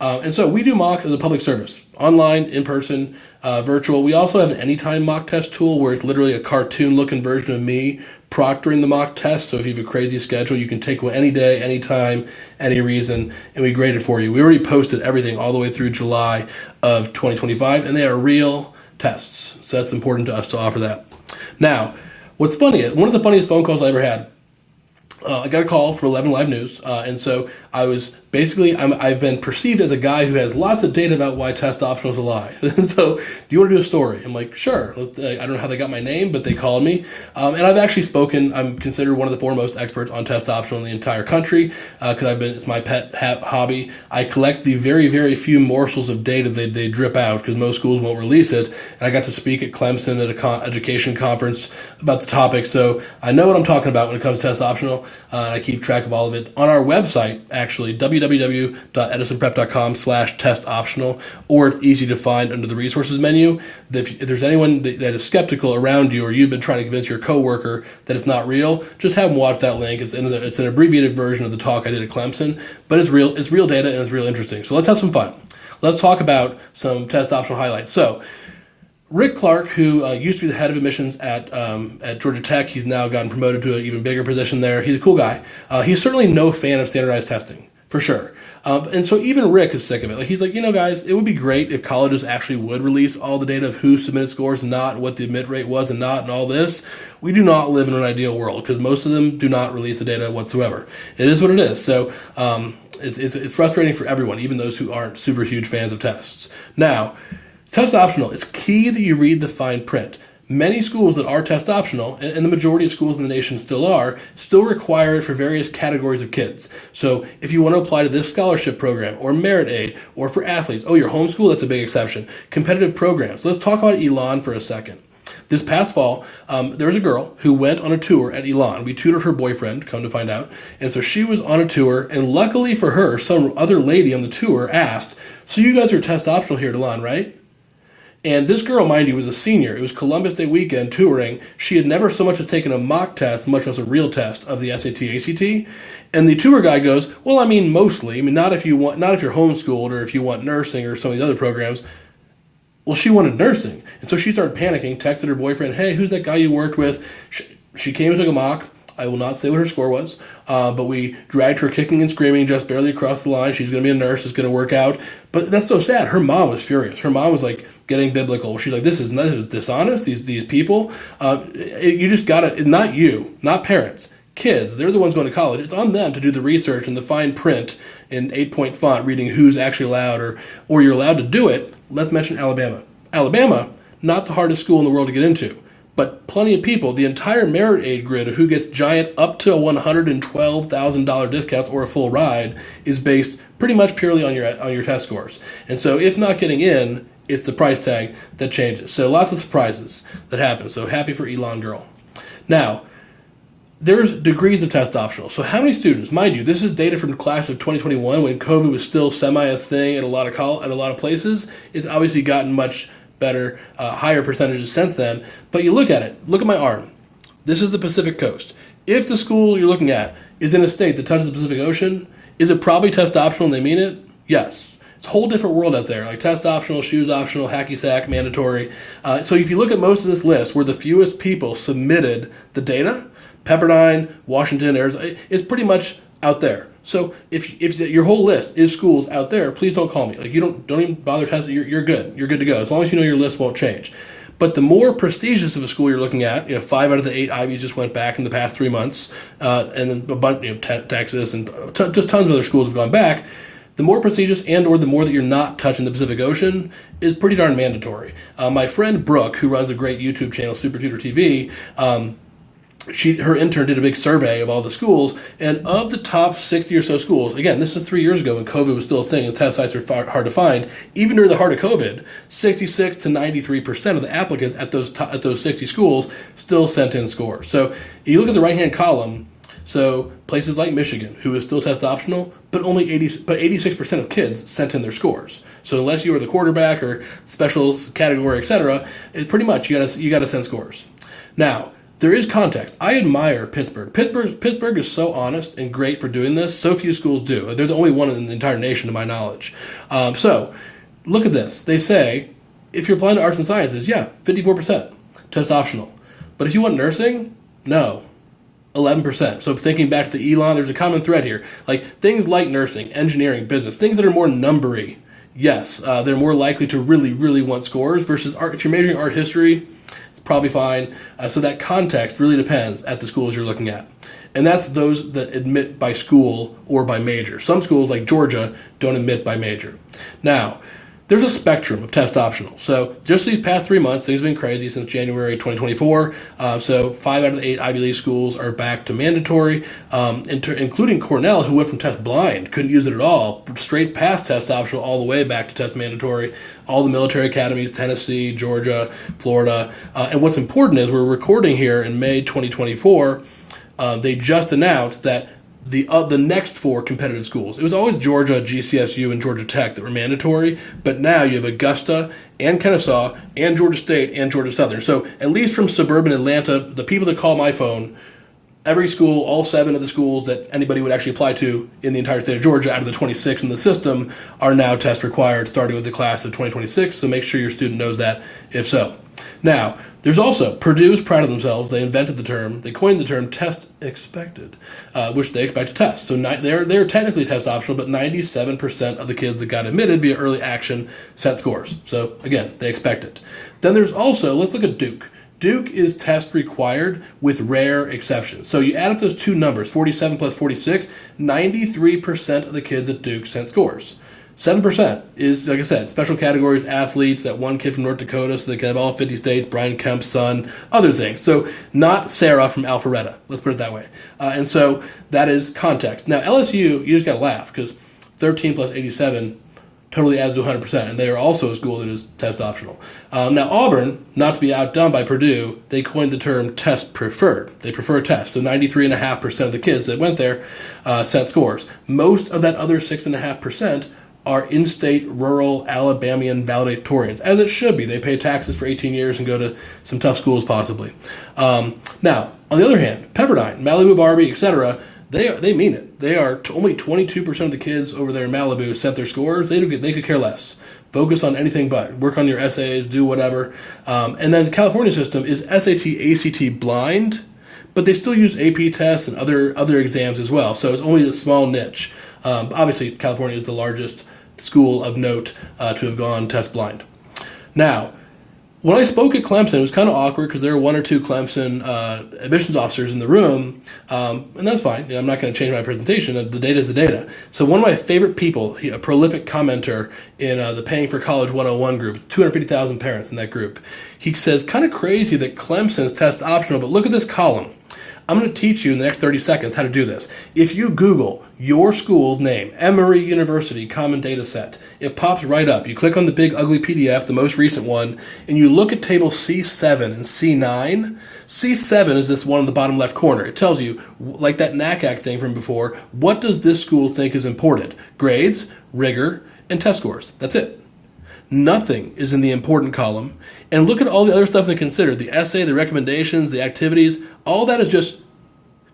And so we do mocks as a public service, online, in person, virtual. We also have an anytime mock test tool where it's literally a cartoon looking version of me proctoring the mock test. So if you have a crazy schedule, you can take one any day, anytime, any reason, and we grade it for you. We already posted everything all the way through July of 2025, and they are real tests. So that's important to us to offer that. Now, what's funny, one of the funniest phone calls I ever had, I got a call from 11 Live News, and so I was I've been perceived as a guy who has lots of data about why test optional is a lie. So, do you want to do a story? I'm like, sure. I don't know how they got my name, but they called me, and I've actually spoken. I'm considered one of the foremost experts on test optional in the entire country because it's my pet hobby. I collect the very, very few morsels of data they drip out because most schools won't release it. And I got to speak at Clemson at a education conference about the topic, so I know what I'm talking about when it comes to test optional. And I keep track of all of it on our website, actually, www.edisonprep.com/test optional, or it's easy to find under the resources menu. If there's anyone that is skeptical around you, or you've been trying to convince your coworker that it's not real, just have them watch that link. It's an abbreviated version of the talk I did at Clemson, but it's real data and it's real interesting. So let's have some fun. Let's talk about some test optional highlights. So Rick Clark, who used to be the head of admissions at Georgia Tech, he's now gotten promoted to an even bigger position there. He's a cool guy. He's certainly no fan of standardized testing, for sure. And so even Rick is sick of it. Like, he's like, guys, it would be great if colleges actually would release all the data of who submitted scores and not, what the admit rate was and not, and all this. We do not live in an ideal world because most of them do not release the data whatsoever. It is what it is. So it's frustrating for everyone, even those who aren't super huge fans of tests. Now, test optional, it's key that you read the fine print. Many schools that are test optional, and the majority of schools in the nation still require it for various categories of kids. So if you want to apply to this scholarship program, or merit aid, or for athletes, your homeschool, that's a big exception. Competitive programs. Let's talk about Elon for a second. This past fall, there was a girl who went on a tour at Elon. We tutored her boyfriend, come to find out. And so she was on a tour, and luckily for her, some other lady on the tour asked, so you guys are test optional here at Elon, right? And this girl, mind you, was a senior. It was Columbus Day weekend touring. She had never so much as taken a mock test, much less a real test of the SAT, ACT. And the tour guide goes, well, mostly. Not if you're homeschooled or if you want nursing or some of these other programs. Well, she wanted nursing. And so she started panicking, texted her boyfriend, hey, who's that guy you worked with? She came and took a mock. I will not say what her score was, but we dragged her kicking and screaming just barely across the line. She's going to be a nurse. It's going to work out. But that's so sad. Her mom was furious. Her mom was like getting biblical. She's like, this is dishonest, these people. You just got to, not you, not parents, kids. They're the ones going to college. It's on them to do the research and the fine print in 8-point font, reading who's actually allowed or you're allowed to do it. Let's mention Alabama. Alabama, not the hardest school in the world to get into. But plenty of people, the entire merit aid grid of who gets giant up to $112,000 discounts or a full ride is based pretty much purely on your test scores. And so if not getting in, it's the price tag that changes. So lots of surprises that happen. So happy for Elon girl. Now, there's degrees of test optional. So how many students, mind you, this is data from the class of 2021 when COVID was still semi a thing at a lot of places. It's obviously gotten much better, higher percentages since then. But you look at it, look at my arm. This is the Pacific Coast. If the school you're looking at is in a state that touches the Pacific Ocean, is it probably test optional and they mean it? Yes. It's a whole different world out there, like test optional, shoes optional, hacky sack, mandatory. So if you look at most of this list where the fewest people submitted the data, Pepperdine, Washington, Arizona, it's pretty much out there. So if your whole list is schools out there, please don't call me. Like you don't even bother testing. You're good. You're good to go as long as you know your list won't change. But the more prestigious of a school you're looking at, 5 out of the 8 Ivies just went back in the past 3 months, and then a bunch, Texas and just tons of other schools have gone back. The more prestigious or the more that you're not touching the Pacific Ocean is pretty darn mandatory. My friend Brooke, who runs a great YouTube channel, Super Tutor TV, her intern did a big survey of all the schools, and of the top 60 or so schools, again, this is 3 years ago when COVID was still a thing and test sites were hard to find, even during the heart of COVID, 66 to 93% of the applicants at those 60 schools still sent in scores. So if you look at the right-hand column, so places like Michigan, who is still test optional, but 86% of kids sent in their scores. So unless you were the quarterback or specials category, etc., it pretty much you got to send scores. Now, there is context. I admire Pittsburgh. Pittsburgh is so honest and great for doing this. So few schools do. They're the only one in the entire nation, to my knowledge. So look at this. They say if you're applying to arts and sciences, 54% test optional. But if you want nursing, no, 11%. So thinking back to the Elon, there's a common thread here. Like things like nursing, engineering, business, things that are more numbery. Yes, they're more likely to really, really want scores versus art. If you're majoring art history, it's probably fine. So that context really depends at the schools you're looking at. And that's those that admit by school or by major. Some schools like Georgia don't admit by major. Now, there's a spectrum of test optional. So just these past 3 months, things have been crazy since January 2024. So 5 out of the 8 Ivy League schools are back to mandatory, including Cornell, who went from test blind, couldn't use it at all, straight past test optional all the way back to test mandatory. All the military academies, Tennessee, Georgia, Florida. And what's important is we're recording here in May 2024. They just announced that the next 4 competitive schools. It was always Georgia, GCSU, and Georgia Tech that were mandatory, but now you have Augusta and Kennesaw and Georgia State and Georgia Southern. So at least from suburban Atlanta, the people that call my phone, every school, all 7 of the schools that anybody would actually apply to in the entire state of Georgia out of the 26 in the system are now test required, starting with the class of 2026, so make sure your student knows that if so. Now, there's also, Purdue's proud of themselves. They coined the term test expected, which they expect to test. So they're technically test optional, but 97% of the kids that got admitted via early action sent scores. So again, they expect it. Then there's also, let's look at Duke. Duke is test required with rare exceptions. So you add up those two numbers, 47 plus 46, 93% of the kids at Duke sent scores. 7% is, like I said, special categories, athletes, that one kid from North Dakota, so they can have all 50 states, Brian Kemp's son, other things. So not Sarah from Alpharetta, let's put it that way. And so that is context. Now LSU, you just got to laugh because 13 plus 87 totally adds to 100%, and they are also a school that is test optional. Now Auburn, not to be outdone by Purdue, they coined the term test preferred. They prefer test, so 93.5% of the kids that went there sent scores. Most of that other 6.5% are in-state, rural, Alabamian valedictorians, as it should be. They pay taxes for 18 years and go to some tough schools possibly. Now, on the other hand, Pepperdine, Malibu Barbie, etc., they mean it. They are only 22% of the kids over there in Malibu sent their scores. They could care less. Focus on anything but. Work on your essays, do whatever. And then the California system is SAT, ACT blind, but they still use AP tests and other exams as well. So it's only a small niche. Obviously, California is the largest school of note to have gone test blind. Now, when I spoke at Clemson, it was kind of awkward because there were one or two Clemson admissions officers in the room, and that's fine. I'm not going to change my presentation. The data is the data. So one of my favorite people, a prolific commenter in the Paying for College 101 group, 250,000 parents in that group, he says, kind of crazy that Clemson's test optional, but look at this column. I'm going to teach you in the next 30 seconds how to do this. If you Google your school's name, Emory University Common Data Set, it pops right up. You click on the big ugly PDF, the most recent one, and you look at table C7 and C9. C7 is this one in the bottom left corner. It tells you, like that NACAC thing from before, what does this school think is important? Grades, rigor, and test scores. That's it. Nothing is in the important column. And look at all the other stuff they considered. The essay, the recommendations, the activities, all that is just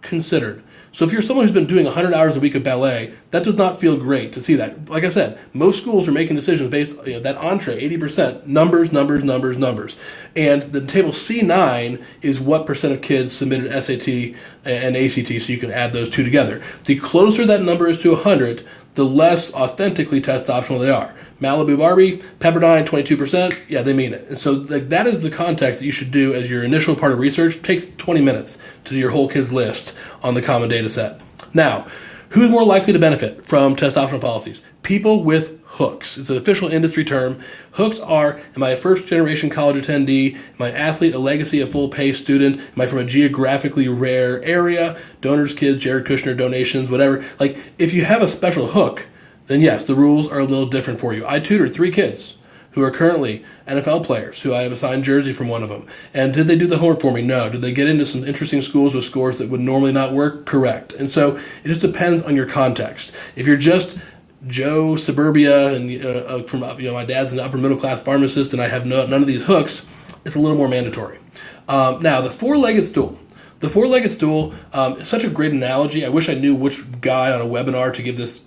considered. So if you're someone who's been doing 100 hours a week of ballet, that does not feel great to see that. Like I said, most schools are making decisions based on that entree, 80%, numbers. And the table C9 is what percent of kids submitted SAT and ACT, so you can add those two together. The closer that number is to 100, the less authentically test optional they are. Malibu Barbie, Pepperdine, 22%, yeah, they mean it. And so that is the context that you should do as your initial part of research. It takes 20 minutes to do your whole kids list on the common data set. Now, who's more likely to benefit from test optional policies? People with hooks. It's an official industry term. Hooks are, am I a first-generation college attendee? Am I an athlete, a legacy, a full-pay student? Am I from a geographically rare area? Donors, kids, Jared Kushner, donations, whatever. Like, if you have a special hook, then yes, the rules are a little different for you. I tutored 3 kids who are currently NFL players, who I have a signed jersey from one of them. And did they do the homework for me? No. Did they get into some interesting schools with scores that would normally not work? Correct. And so it just depends on your context. If you're just Joe Suburbia and from my dad's an upper middle class pharmacist and I have none of these hooks, it's a little more mandatory. Now, the four-legged stool. The four-legged stool is such a great analogy. I wish I knew which guy on a webinar to give this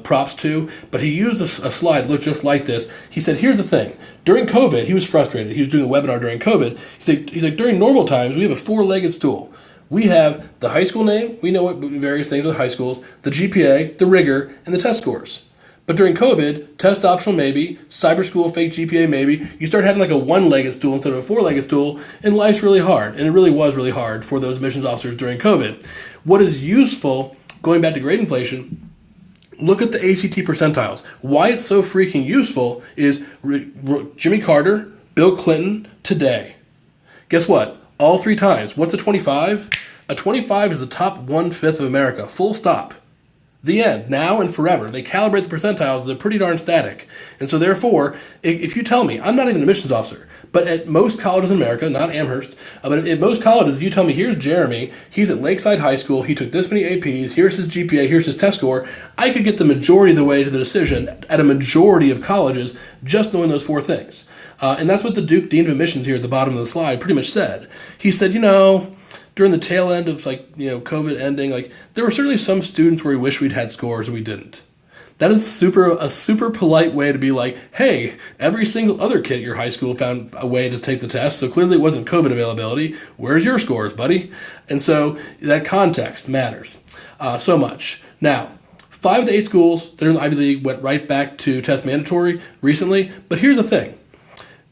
props to, but he used a slide that looked just like this. He said, here's the thing. During COVID, he was frustrated. He was doing a webinar during COVID. He's like, during normal times, we have a four-legged stool. We have the high school name. We know what various things with high schools, the GPA, the rigor, and the test scores. But during COVID, test optional maybe, cyber school, fake GPA maybe, you start having like a one-legged stool instead of a four-legged stool, and life's really hard. And it really was really hard for those admissions officers during COVID. What is useful, going back to grade inflation, look at the ACT percentiles. Why it's so freaking useful is Jimmy Carter, Bill Clinton, today. Guess what? All 3 times. What's a 25? A 25 is the top 1/5 of America, full stop. The end, now and forever. They calibrate the percentiles, they're pretty darn static. And so therefore, if you tell me, I'm not even an admissions officer, but at most colleges in America, not Amherst, but at most colleges, if you tell me, here's Jeremy, he's at Lakeside High School, he took this many APs, here's his GPA, here's his test score, I could get the majority of the way to the decision at a majority of colleges just knowing those 4 things. And that's what the Duke Dean of Admissions here at the bottom of the slide pretty much said. He said, during the tail end of COVID ending, there were certainly some students where we wish we'd had scores and we didn't. That is a super polite way to be like, hey, every single other kid at your high school found a way to take the test, so clearly it wasn't COVID availability. Where's your scores, buddy? And so that context matters so much. Now, 5 of the 8 schools that are in the Ivy League went right back to test mandatory recently, but here's the thing.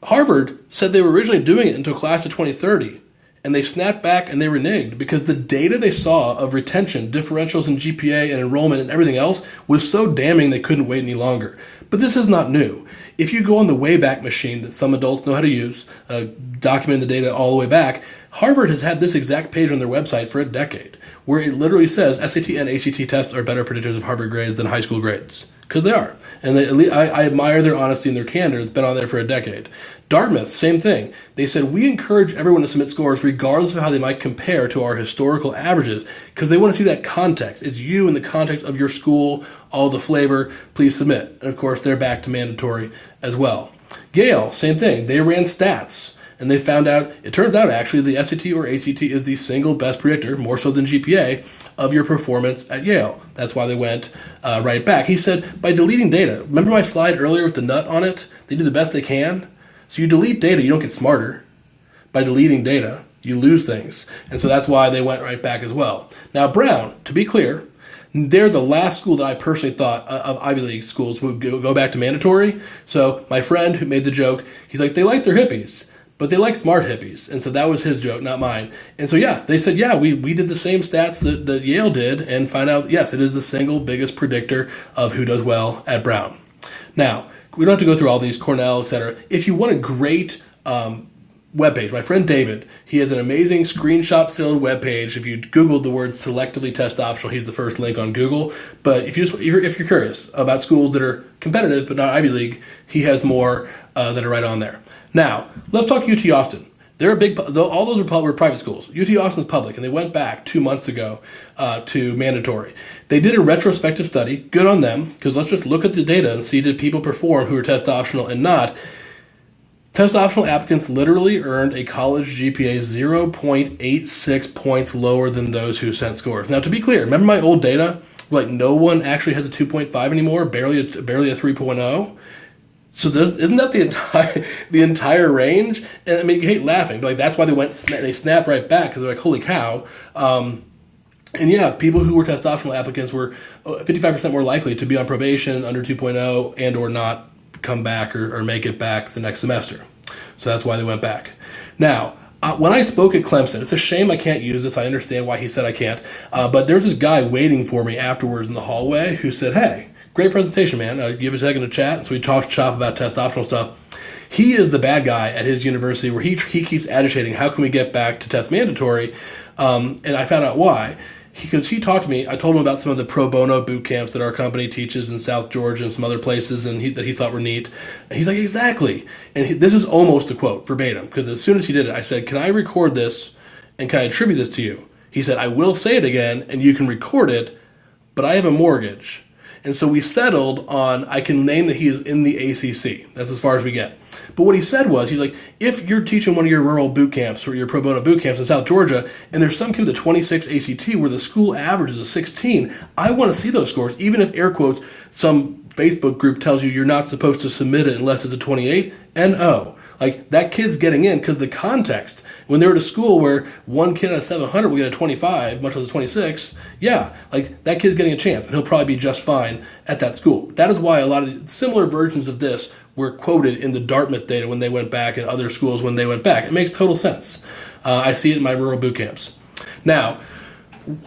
Harvard said they were originally doing it until class of 2030. And they snapped back and they reneged because the data they saw of retention, differentials in GPA and enrollment and everything else was so damning they couldn't wait any longer. But this is not new. If you go on the Wayback Machine that some adults know how to use, document the data all the way back, Harvard has had this exact page on their website for a decade, where it literally says SAT and ACT tests are better predictors of Harvard grades than high school grades. Because they are. And I admire their honesty and their candor. It's been on there for a decade. Dartmouth, same thing. They said, we encourage everyone to submit scores regardless of how they might compare to our historical averages because they want to see that context. It's you in the context of your school, all the flavor, please submit. And of course, they're back to mandatory as well. Yale, same thing. They ran stats. and they found out, it turns out actually the SAT or ACT is the single best predictor, more so than GPA, of your performance at Yale. That's why they went right back. He said, by deleting data, remember my slide earlier with the nut on it? They do the best they can. So you delete data, you don't get smarter. By deleting data, you lose things. And so that's why they went right back as well. Now Brown, to be clear, they're the last school that I personally thought of Ivy League schools would go back to mandatory. So my friend who made the joke, he's like, they like their hippies, but they like smart hippies. And so that was his joke, not mine. And so, yeah, they said, yeah, we did the same stats that Yale did and find out, yes, it is the single biggest predictor of who does well at Brown. Now, we don't have to go through all these, Cornell, et cetera. If you want a great webpage. My friend David, he has an amazing screenshot-filled webpage. If you Googled the word selectively test optional, he's the first link on Google. But if you're curious about schools that are competitive but not Ivy League, he has more that are right on there. Now, let's talk UT Austin. They're a big, all those were private schools. UT Austin's public, and they went back 2 months ago to mandatory. They did a retrospective study. Good on them, because let's just look at the data and see did people perform who are test optional and not. Test optional applicants literally earned a college GPA 0.86 points lower than those who sent scores. Now, to be clear, remember my old data? Like no one actually has a 2.5 anymore, barely a 3.0. So isn't that the entire range? And I mean, you hate laughing, but like that's why they snap right back because they're like, holy cow. And yeah, people who were test optional applicants were 55% more likely to be on probation under 2.0 and or not come back or make it back the next semester. So that's why they went back. Now, when I spoke at Clemson, it's a shame I can't use this. I understand why he said I can't. But there's this guy waiting for me afterwards in the hallway who said, hey, great presentation, man. Give a second to chat. So we talked shop about test optional stuff. He is the bad guy at his university where he keeps agitating, how can we get back to test mandatory? And I found out why. Because he talked to me, I told him about some of the pro bono boot camps that our company teaches in South Georgia and some other places and that he thought were neat. And he's like, exactly. And this is almost a quote, verbatim, because as soon as he did it, I said, can I record this and can I attribute this to you? He said, I will say it again and you can record it, but I have a mortgage. And so we settled on, I can name that he is in the ACC. That's as far as we get. But what he said was, he's like, if you're teaching one of your rural boot camps or your pro bono boot camps in South Georgia, and there's some kid with a 26 ACT where the school average is a 16, I want to see those scores, even if, air quotes, some Facebook group tells you you're not supposed to submit it unless it's a 28, N-O. Like, that kid's getting in because the context, when they're at a school where one kid out of 700 will get a 25, much less a 26, yeah, like, that kid's getting a chance, and he'll probably be just fine at that school. That is why a lot of similar versions of this were quoted in the Dartmouth data when they went back and other schools when they went back. It makes total sense. I see it in my rural boot camps. Now,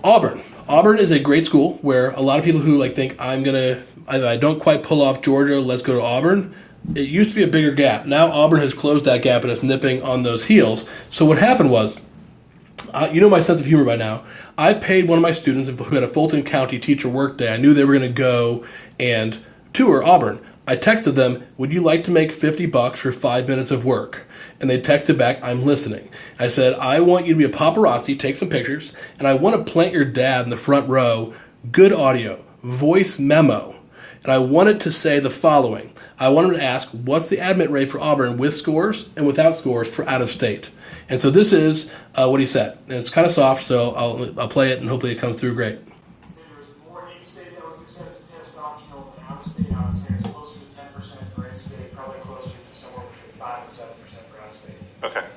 Auburn. Auburn is a great school where a lot of people who think I don't quite pull off Georgia, let's go to Auburn. It used to be a bigger gap. Now Auburn has closed that gap and it's nipping on those heels. So what happened was, you know my sense of humor by now. I paid one of my students who had a Fulton County teacher work day. I knew they were going to go and tour Auburn. I texted them, would you like to make $50 for 5 minutes of work? And they texted back, I'm listening. I said, I want you to be a paparazzi, take some pictures, and I want to plant your dad in the front row, good audio, voice memo. And I wanted to say the following. I wanted to ask, what's the admit rate for Auburn with scores and without scores for out of state? And so this is what he said. And it's kind of soft, so I'll play it and hopefully it comes through great. More in-state that was accepted test optional than out-of-state. I would say it's closer to 10% for in-state, probably closer to somewhere between 5 and 7% for out-of-state. Okay.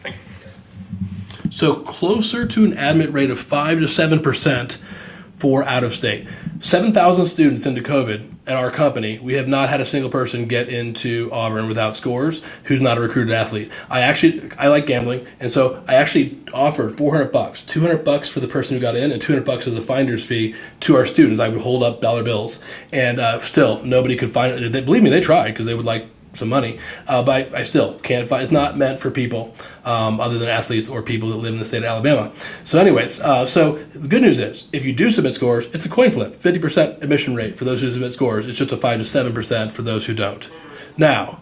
Thank you. So closer to an admit rate of 5 to 7% for out-of-state. 7,000 students into COVID at our company. We have not had a single person get into Auburn without scores who's not a recruited athlete. I like gambling, and so I actually offered $400, $200 for the person who got in, and $200 as a finder's fee to our students. I would hold up dollar bills, and still nobody could find it. Believe me, they tried because they would like some money, but I still can't find. It's not meant for people other than athletes or people that live in the state of Alabama. So anyways, so the good news is if you do submit scores, it's a coin flip, 50% admission rate for those who submit scores. It's just a 5 to 7% for those who don't. Now,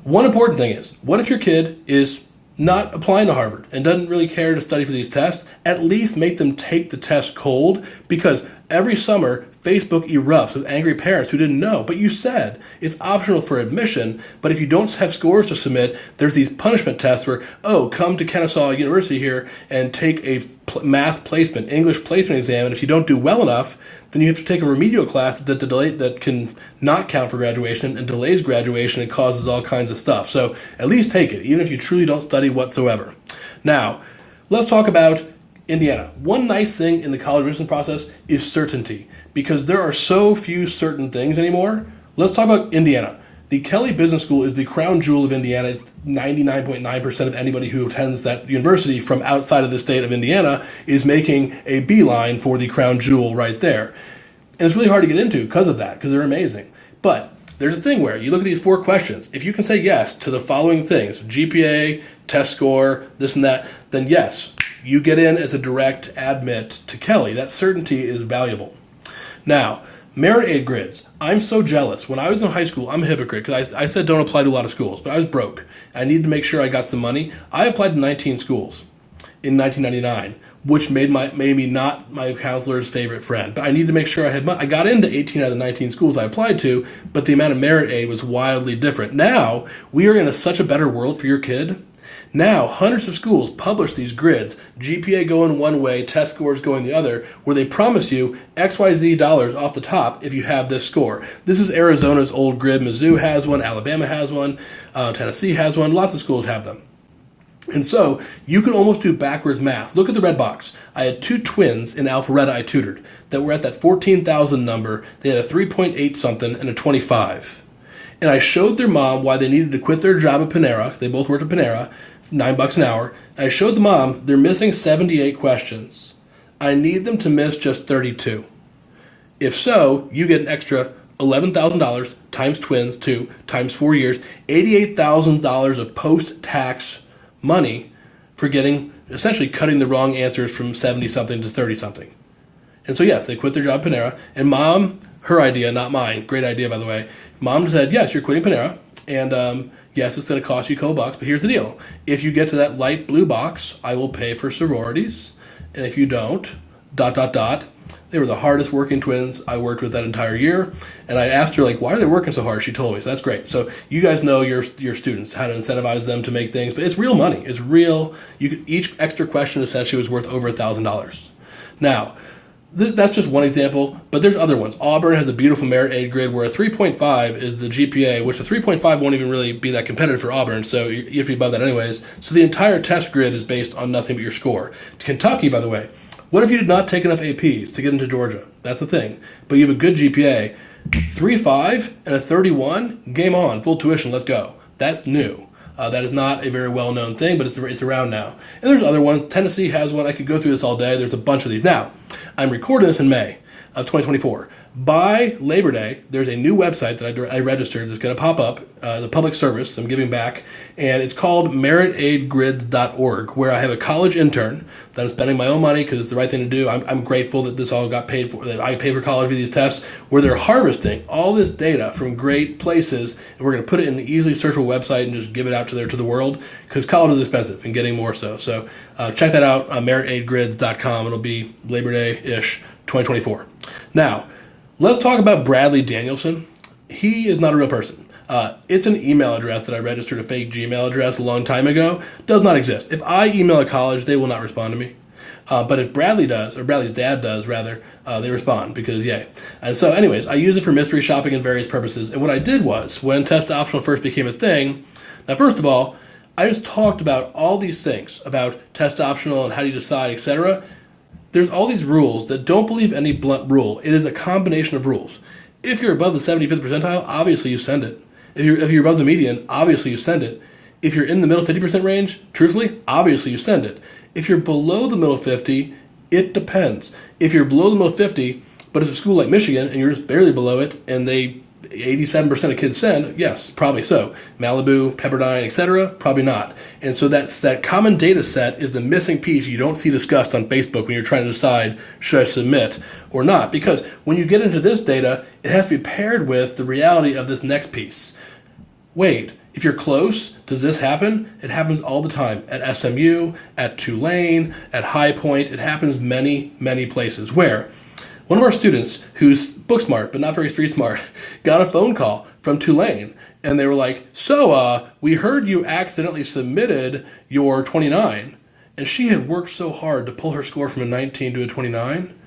one important thing is, what if your kid is not applying to Harvard and doesn't really care to study for these tests? At least make them take the test cold, because every summer Facebook erupts with angry parents who didn't know, but you said it's optional for admission, but if you don't have scores to submit, there's these punishment tests where, oh, come to Kennesaw University here and take a math placement, English placement exam, and if you don't do well enough, then you have to take a remedial class that can not count for graduation and delays graduation and causes all kinds of stuff. So at least take it, even if you truly don't study whatsoever. Now, let's talk about Indiana. One nice thing in the college admission process is certainty, because there are so few certain things anymore. Let's talk about Indiana. The Kelley Business School is the crown jewel of Indiana. It's 99.9% of anybody who attends that university from outside of the state of Indiana is making a beeline for the crown jewel right there. And it's really hard to get into because of that, because they're amazing. But there's a thing where you look at these 4 questions. If you can say yes to the following things, GPA, test score, this and that, then yes, you get in as a direct admit to Kelley. That certainty is valuable. Now, merit aid grids. I'm so jealous. When I was in high school, I'm a hypocrite because I said don't apply to a lot of schools, but I was broke. I needed to make sure I got some money. I applied to 19 schools in 1999, which made me not my counselor's favorite friend. But I needed to make sure I had money. I got into 18 out of the 19 schools I applied to, but the amount of merit aid was wildly different. Now, we are in such a better world for your kid. Now, hundreds of schools publish these grids, GPA going one way, test scores going the other, where they promise you XYZ dollars off the top if you have this score. This is Arizona's old grid. Mizzou has one, Alabama has one, Tennessee has one, lots of schools have them. And so you can almost do backwards math. Look at the red box. I had 2 twins in Alpharetta I tutored that were at that 14,000 number. They had a 3.8 something and a 25. And I showed their mom why they needed to quit their job at Panera. They both worked at Panera. $9 an hour. And I showed the mom they're missing 78 questions. I need them to miss just 32. If so, you get an extra $11,000 times twins, 2 times 4 years, $88,000 of post-tax money for essentially cutting the wrong answers from 70-something to 30-something. And so yes, they quit their job at Panera. And mom, her idea, not mine, great idea by the way, mom said, yes, you're quitting Panera. And yes, it's going to cost you a couple bucks, but here's the deal. If you get to that light blue box, I will pay for sororities. And if you don't, ... They were the hardest working twins I worked with that entire year. And I asked her, why are they working so hard? She told me. So that's great. So you guys know your students, how to incentivize them to make things. But it's real money. It's real. Each extra question essentially was worth over $1,000. Now, that's just one example, but there's other ones. Auburn has a beautiful merit aid grid where a 3.5 is the GPA, which a 3.5 won't even really be that competitive for Auburn, so you have to be above that anyways. So the entire test grid is based on nothing but your score. Kentucky, by the way, what if you did not take enough APs to get into Georgia? That's the thing. But you have a good GPA, 3.5 and a 31, game on, full tuition, let's go. That's new. That is not a very well-known thing, but it's around now. And there's other ones. Tennessee has one. I could go through this all day. There's a bunch of these. Now, I'm recording this in May of 2024. By Labor Day, there's a new website that I registered that's going to pop up, the public service, I'm giving back, and it's called meritaidgrids.org, where I have a college intern that I'm spending my own money because it's the right thing to do. I'm grateful that this all got paid for, that I pay for college for these tests, where they're harvesting all this data from great places, and we're going to put it in an easily searchable website and just give it out to the world, because college is expensive and getting more so. So check that out, meritaidgrids.com. It'll be Labor Day-ish 2024. Now, let's talk about Bradley Danielson. He is not a real person. It's an email address that I registered, a fake Gmail address a long time ago. Does not exist. If I email a college, they will not respond to me. But if Bradley does, or Bradley's dad does, rather, they respond because yay. And so anyways, I use it for mystery shopping and various purposes. And what I did was, when test optional first became a thing, now first of all, I just talked about all these things, about test optional and how do you decide, etc. There's all these rules that don't believe any blunt rule. It is a combination of rules. If you're above the 75th percentile, obviously you send it. If you're above the median, obviously you send it. If you're in the middle 50% range, truthfully, obviously you send it. If you're below the middle 50, it depends. If you're below the middle 50, but it's a school like Michigan and you're just barely below it, and 87% of kids send, yes, probably so. Malibu, Pepperdine, etc., probably not. And so that common data set is the missing piece you don't see discussed on Facebook when you're trying to decide, should I submit or not? Because when you get into this data, it has to be paired with the reality of this next piece. Wait, if you're close, does this happen? It happens all the time. At SMU, at Tulane, at High Point, it happens many, many places where, One of our students, who's book smart but not very street smart, got a phone call from Tulane, and they were like, so we heard you accidentally submitted your 29. And she had worked so hard to pull her score from a 19 to a 29.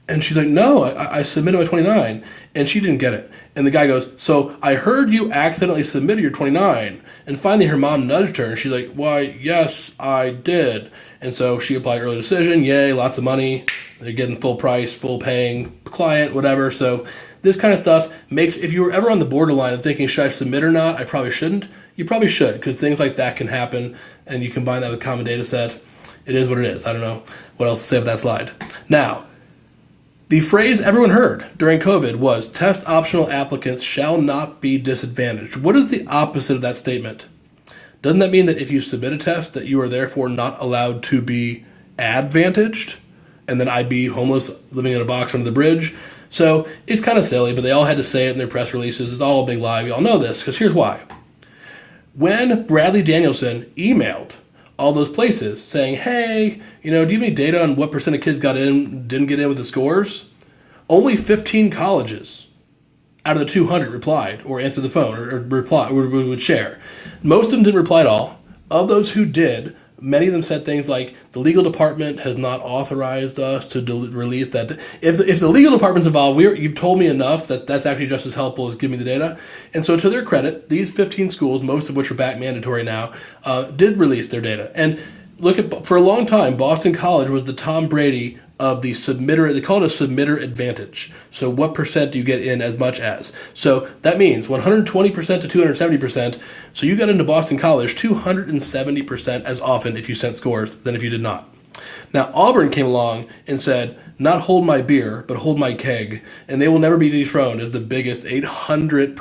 And she's like, no, I submitted my 29. And she didn't get it. And the guy goes, so I heard you accidentally submitted your 29. And finally her mom nudged her, and she's like, why, yes, I did. And so she applied early decision. Yay, lots of money. They're getting full price, full paying client, whatever. So this kind of stuff makes, if you were ever on the borderline of thinking, should I submit or not? I probably shouldn't. You probably should, because things like that can happen, and you combine that with common data set. It is what it is. I don't know what else to say about that slide. Now, the phrase everyone heard during COVID was, test optional applicants shall not be disadvantaged. What is the opposite of that statement? Doesn't that mean that if you submit a test that you are therefore not allowed to be advantaged? And then I'd be homeless, living in a box under the bridge? So it's kind of silly, but they all had to say it in their press releases. It's all a big lie. We all know this, because here's why. When Bradley Danielson emailed all those places saying, hey, do you have any data on what percent of kids got in, didn't get in with the scores? Only 15 colleges out of the 200 replied or answered the phone or would share. Most of them didn't reply at all. Of those who did, many of them said things like, the legal department has not authorized us to release that. If the legal department's involved, you've told me enough that that's actually just as helpful as giving me the data. And so to their credit, these 15 schools, most of which are back mandatory now, did release their data. And for a long time, Boston College was the Tom Brady of the submitter. They call it a submitter advantage. So what percent do you get in as much as? So that means 120% to 270%. So you got into Boston College 270% as often if you sent scores than if you did not. Now Auburn came along and said, not hold my beer, but hold my keg. And they will never be dethroned as the biggest 800%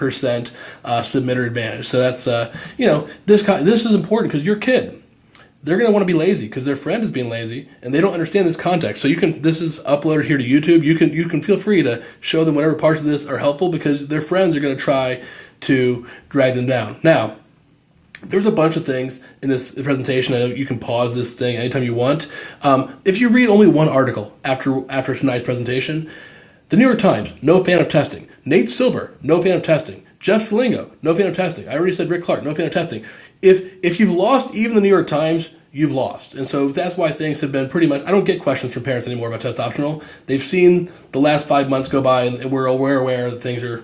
submitter advantage. So that's, this is important because your kid, they're going to want to be lazy because their friend is being lazy and they don't understand this context. So this is uploaded here to YouTube. You can feel free to show them whatever parts of this are helpful because their friends are going to try to drag them down. Now, there's a bunch of things in this presentation. I know you can pause this thing anytime you want. If you read only one article after tonight's presentation, the New York Times, no fan of testing. Nate Silver, no fan of testing. Jeff Slingo, no fan of testing. I already said Rick Clark, no fan of testing. If you've lost even the New York Times, you've lost. And so that's why things have been pretty much, I don't get questions from parents anymore about test optional. They've seen the last 5 months go by and we're aware that things are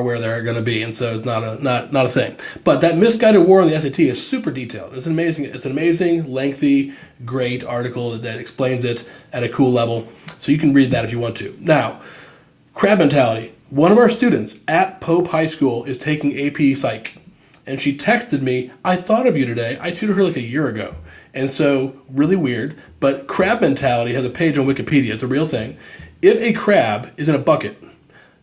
where they're going to be. And so it's not a thing. But that misguided war on the SAT is super detailed. It's an amazing, lengthy, great article that explains it at a cool level. So you can read that if you want to. Now, crab mentality. One of our students at Pope High School is taking AP Psych. And she texted me, I thought of you today. I tutored her like a year ago. And so, really weird, but crab mentality has a page on Wikipedia. It's a real thing. If a crab is in a bucket,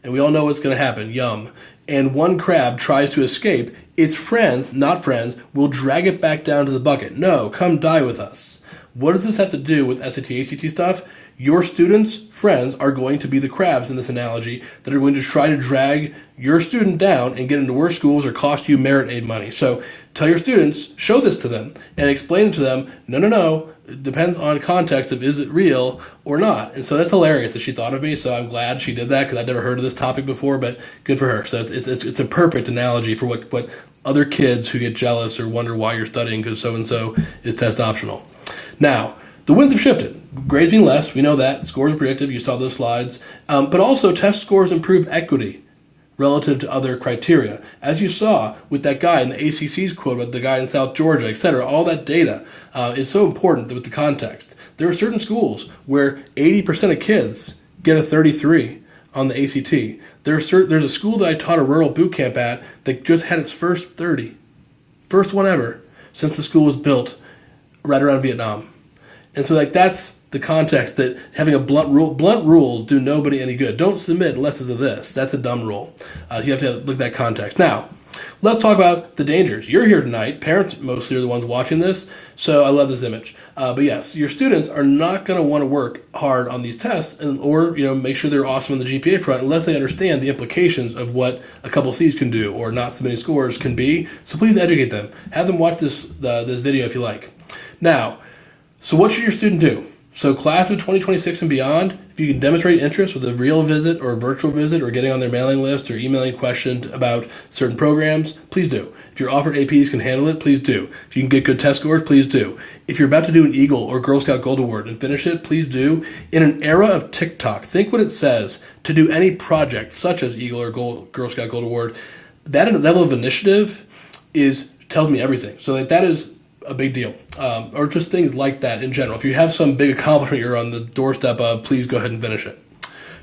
and we all know what's going to happen, yum, and one crab tries to escape, its friends, not friends, will drag it back down to the bucket. No, come die with us. What does this have to do with SAT, ACT stuff? Your students' friends are going to be the crabs in this analogy that are going to try to drag your student down and get into worse schools or cost you merit aid money. So tell your students, show this to them, and explain it to them, no, it depends on context of is it real or not. And so that's hilarious that she thought of me, so I'm glad she did that because I'd never heard of this topic before, but good for her. So it's a perfect analogy for what other kids who get jealous or wonder why you're studying because so-and-so is test optional. Now, the winds have shifted. Grades being less, we know that. Scores are predictive, you saw those slides. But also test scores improve equity relative to other criteria. As you saw with that guy in the ACC's quote about the guy in South Georgia, etc., all that data is so important with the context. There are certain schools where 80% of kids get a 33 on the ACT. There's a school that I taught a rural boot camp at that just had its first 30. First one ever since the school was built right around Vietnam. And so that's the context that having a blunt rules do nobody any good. Don't submit unless it's a this. That's a dumb rule. You have to look at that context. Now, let's talk about the dangers. You're here tonight. Parents mostly are the ones watching this, so I love this image. But yes, your students are not going to want to work hard on these tests or make sure they're awesome on the GPA front unless they understand the implications of what a couple C's can do or not submitting scores can be. So please educate them. Have them watch this video if you like. Now, so what should your student do? So class of 2026 and beyond, if you can demonstrate interest with a real visit or a virtual visit or getting on their mailing list or emailing questions about certain programs, please do. If your offered APs can handle it, please do. If you can get good test scores, please do. If you're about to do an Eagle or Girl Scout Gold Award and finish it, please do. In an era of TikTok, think what it says to do any project such as Eagle or Girl Scout Gold Award. That level of initiative tells me everything. So that is a big deal, or just things like that in general. If you have some big accomplishment you're on the doorstep of, please go ahead and finish it.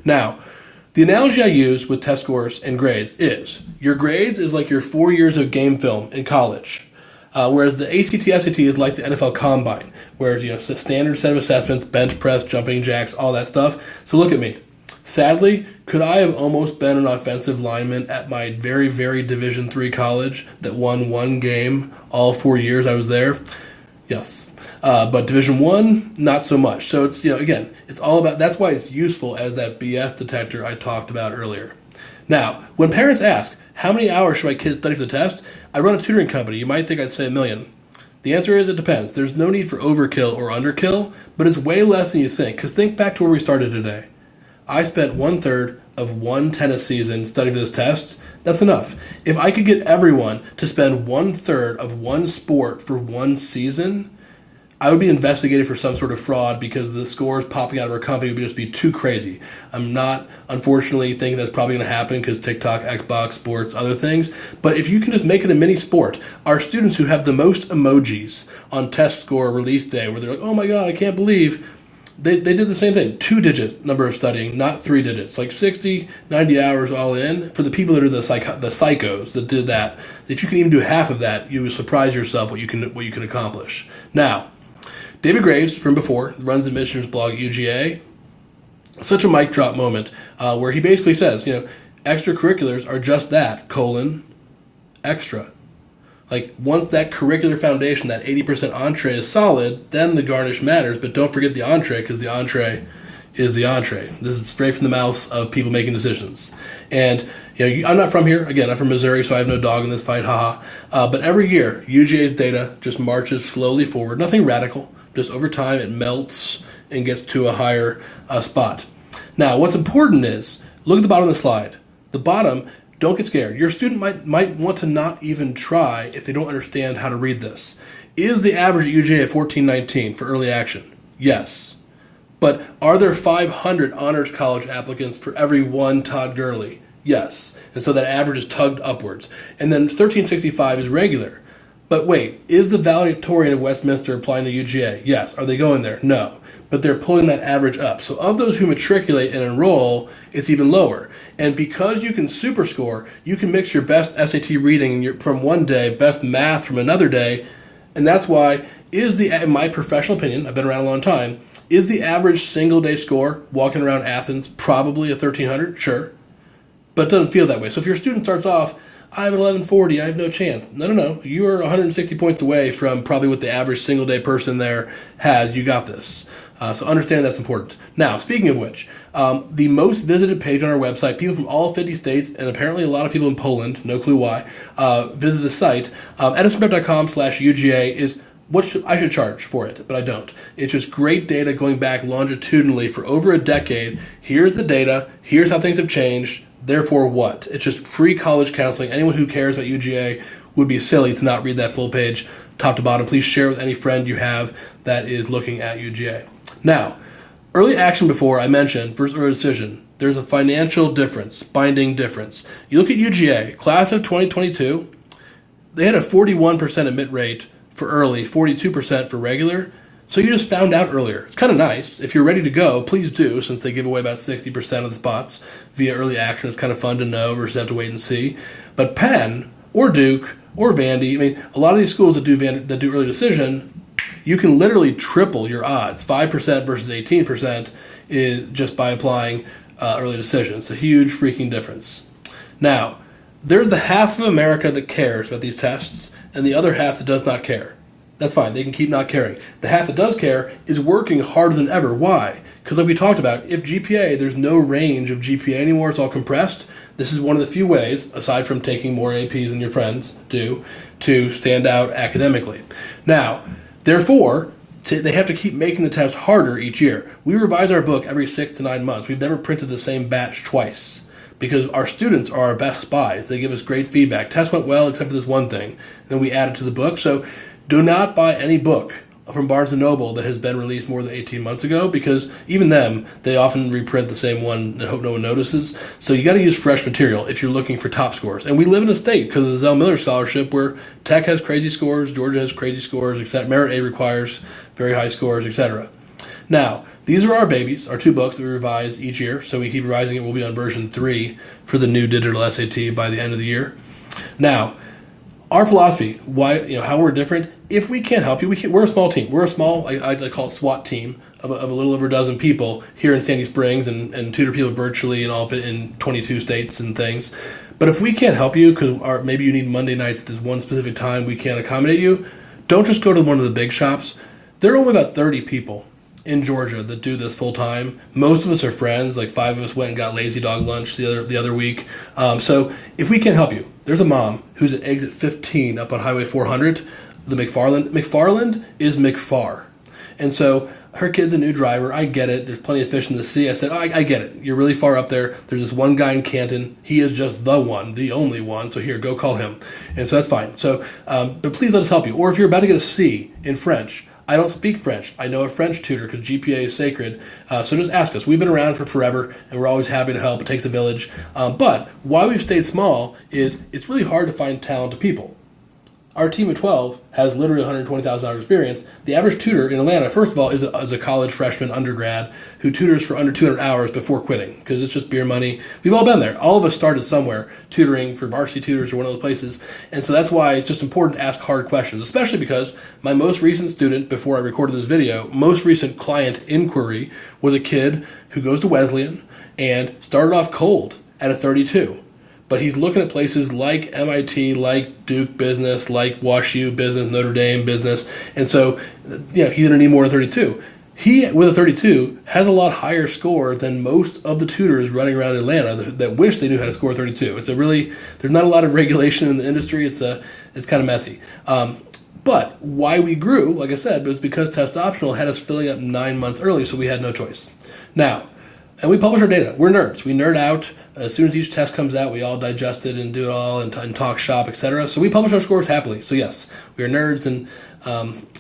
Now, the analogy I use with test scores and grades is your grades is like your 4 years of game film in college, whereas the ACT, SAT is like the NFL Combine, whereas it's a standard set of assessments, bench press, jumping jacks, all that stuff. So look at me. Sadly, could I have almost been an offensive lineman at my very, very Division III college that won one game all 4 years I was there? Yes. But Division I, not so much. So it's, again, it's all about, that's why it's useful as that BS detector I talked about earlier. Now, when parents ask, how many hours should my kids study for the test? I run a tutoring company. You might think I'd say 1 million. The answer is it depends. There's no need for overkill or underkill, but it's way less than you think. Because think back to where we started today. I spent 1/3 of one tennis season studying for this test. That's enough. If I could get everyone to spend 1/3 of one sport for one season, I would be investigated for some sort of fraud because the scores popping out of our company would just be too crazy. I'm not, unfortunately, thinking that's probably going to happen because TikTok, Xbox, sports, other things. But if you can just make it a mini sport, our students who have the most emojis on test score release day, where they're like, oh my God, I can't believe, They did the same thing, 2-digit number of studying, not 3 digits, like 60, 90 hours all in. For the people that are the psychos that did that, if you can even do half of that, you would surprise yourself what you can accomplish. Now, David Graves from before runs the admissions blog at UGA. Such a mic drop moment where he basically says, extracurriculars are just that, extra. Like, once that curricular foundation, that 80% entree is solid, then the garnish matters, but don't forget the entree, because the entree is the entree. This is straight from the mouths of people making decisions. And, I'm not from here. Again, I'm from Missouri, so I have no dog in this fight, haha. But every year, UGA's data just marches slowly forward. Nothing radical. Just over time, it melts and gets to a higher spot. Now, what's important is, look at the bottom of the slide. The bottom, don't get scared. Your student might want to not even try if they don't understand how to read this. Is the average at UGA at 1419 for early action? Yes. But are there 500 honors college applicants for every one Todd Gurley? Yes. And so that average is tugged upwards. And then 1365 is regular. But wait, is the valedictorian of Westminster applying to UGA? Yes. Are they going there? No. But they're pulling that average up. So of those who matriculate and enroll, it's even lower. And because you can superscore, you can mix your best SAT reading from one day, best math from another day, and that's why in my professional opinion, I've been around a long time, is the average single day score walking around Athens probably a 1300? Sure. But it doesn't feel that way. So if your student starts off, I have an 1140, I have no chance. No. You are 160 points away from probably what the average single day person there has. You got this. So understanding that's important. Now, speaking of which, the most visited page on our website, people from all 50 states, and apparently a lot of people in Poland, no clue why, visit the site. EdisonPrep.com/UGA is what I should charge for it, but I don't. It's just great data going back longitudinally for over a decade. Here's the data. Here's how things have changed. Therefore, what? It's just free college counseling. Anyone who cares about UGA would be silly to not read that full page, top to bottom. Please share with any friend you have that is looking at UGA. Now, early action before I mentioned versus early decision. There's a financial difference, binding difference. You look at UGA, class of 2022, they had a 41% admit rate for early, 42% for regular. So you just found out earlier. It's kind of nice. If you're ready to go, please do, since they give away about 60% of the spots via early action. It's kind of fun to know versus have to wait and see. But Penn or Duke or Vandy, a lot of these schools that do early decision, you can literally triple your odds. 5% versus 18% is just by applying early decision. It's a huge freaking difference. Now, there's the half of America that cares about these tests and the other half that does not care. That's fine. They can keep not caring. The half that does care is working harder than ever. Why? Because like we talked about, if GPA, there's no range of GPA anymore, it's all compressed. This is one of the few ways, aside from taking more APs than your friends do, to stand out academically. Now, therefore, they have to keep making the test harder each year. We revise our book every 6 to 9 months. We've never printed the same batch twice because our students are our best spies. They give us great feedback. Test went well except for this one thing. Then we add it to the book. So do not buy any book from Barnes & Noble that has been released more than 18 months ago, because even them, they often reprint the same one and hope no one notices. So you got to use fresh material if you're looking for top scores. And we live in a state, because of the Zell Miller Scholarship, where Tech has crazy scores, Georgia has crazy scores, except Merit A requires very high scores, etc. Now, these are our babies, our 2 books that we revise each year. So we keep revising it. We'll be on version 3 for the new digital SAT by the end of the year. Now, our philosophy, why, how we're different. If we can't help you, we're a small team. We're a small, I call it SWAT team of a little over a dozen people here in Sandy Springs, and tutor people virtually and all of it in 22 states and things. But if we can't help you because maybe you need Monday nights at this one specific time, we can't accommodate you, don't just go to one of the big shops. There are only about 30 people in Georgia that do this full time. Most of us are friends. Like 5 of us went and got lazy dog lunch the other week. So if we can't help you, there's a mom who's at exit 15 up on Highway 400, the McFarland. McFarland is McFar. And so her kid's a new driver. I get it. There's plenty of fish in the sea. I said, I get it. You're really far up there. There's this one guy in Canton. He is just the one, the only one. So here, go call him. And so that's fine. So, but please let us help you. Or if you're about to get a C in French, I don't speak French. I know a French tutor because GPA is sacred. So just ask us. We've been around for forever, and we're always happy to help. It takes a village. But why we've stayed small is it's really hard to find talented people. Our team of 12 has literally 120,000 hours experience. The average tutor in Atlanta, first of all, is a college freshman undergrad who tutors for under 200 hours before quitting because it's just beer money. We've all been there. All of us started somewhere tutoring for Varsity Tutors or one of those places. And so that's why it's just important to ask hard questions, especially because my most recent student, before I recorded this video, most recent client inquiry was a kid who goes to Wesleyan and started off cold at a 32. But he's looking at places like MIT, like Duke Business, like WashU Business, Notre Dame Business. And so, he's going to need more than 32. He, with a 32, has a lot higher score than most of the tutors running around Atlanta that wish they knew how to score 32. There's not a lot of regulation in the industry. It's kind of messy. But why we grew, like I said, was because test optional had us filling up 9 months early, so we had no choice. Now, and we publish our data. We're nerds. We nerd out. As soon as each test comes out, we all digest it and do it all and talk shop, etc. So we publish our scores happily. So yes, we are nerds, and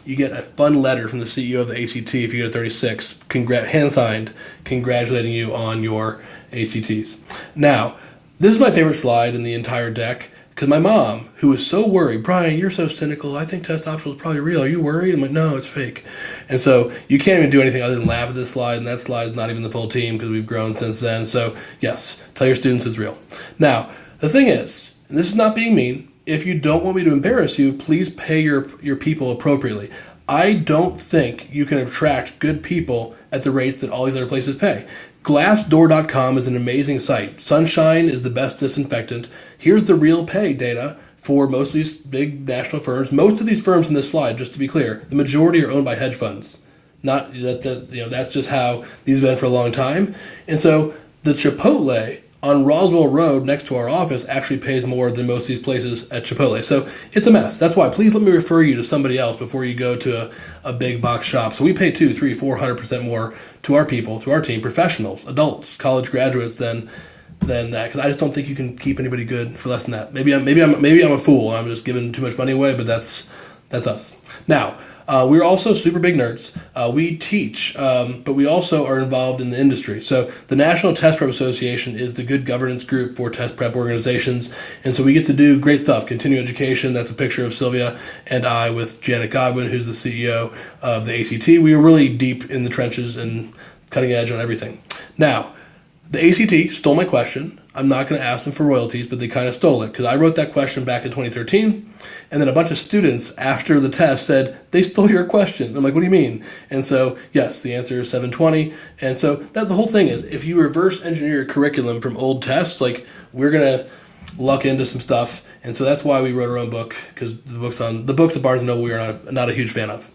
you get a fun letter from the CEO of the ACT if you get a 36, hand-signed, congratulating you on your ACTs. Now, this is my favorite slide in the entire deck, because my mom, who was so worried, Brian, you're so cynical. I think test optional is probably real. Are you worried? I'm like, no, it's fake. And so you can't even do anything other than laugh at this slide, and that slide is not even the full team because we've grown since then. So yes, tell your students it's real. Now, the thing is, and this is not being mean, if you don't want me to embarrass you, please pay your people appropriately. I don't think you can attract good people at the rates that all these other places pay. Glassdoor.com is an amazing site. Sunshine is the best disinfectant. Here's the real pay data for most of these big national firms. Most of these firms in this slide, just to be clear, the majority are owned by hedge funds. Not that that's just how these have been for a long time. And so the Chipotle on Roswell Road next to our office actually pays more than most of these places at Chipotle. So it's a mess. That's why please let me refer you to somebody else before you go to a big box shop. So we pay 200, 300, 400% more to our people, to our team, professionals, adults, college graduates than that, because I just don't think you can keep anybody good for less than that. Maybe I'm a fool and I'm just giving too much money away, but that's us. Now, we're also super big nerds. We teach, but we also are involved in the industry. So the National Test Prep Association is the good governance group for test prep organizations. And so we get to do great stuff. Continuing education, that's a picture of Sylvia and I with Janet Godwin, who's the CEO of the ACT. We are really deep in the trenches and cutting edge on everything. Now, the ACT stole my question. I'm not going to ask them for royalties, but they kind of stole it because I wrote that question back in 2013, and then a bunch of students after the test said, they stole your question. I'm like, what do you mean? And so, yes, the answer is 720. And so that the whole thing is, if you reverse engineer your curriculum from old tests, like we're going to luck into some stuff. And so that's why we wrote our own book, because the books at Barnes & Noble we are not a huge fan of.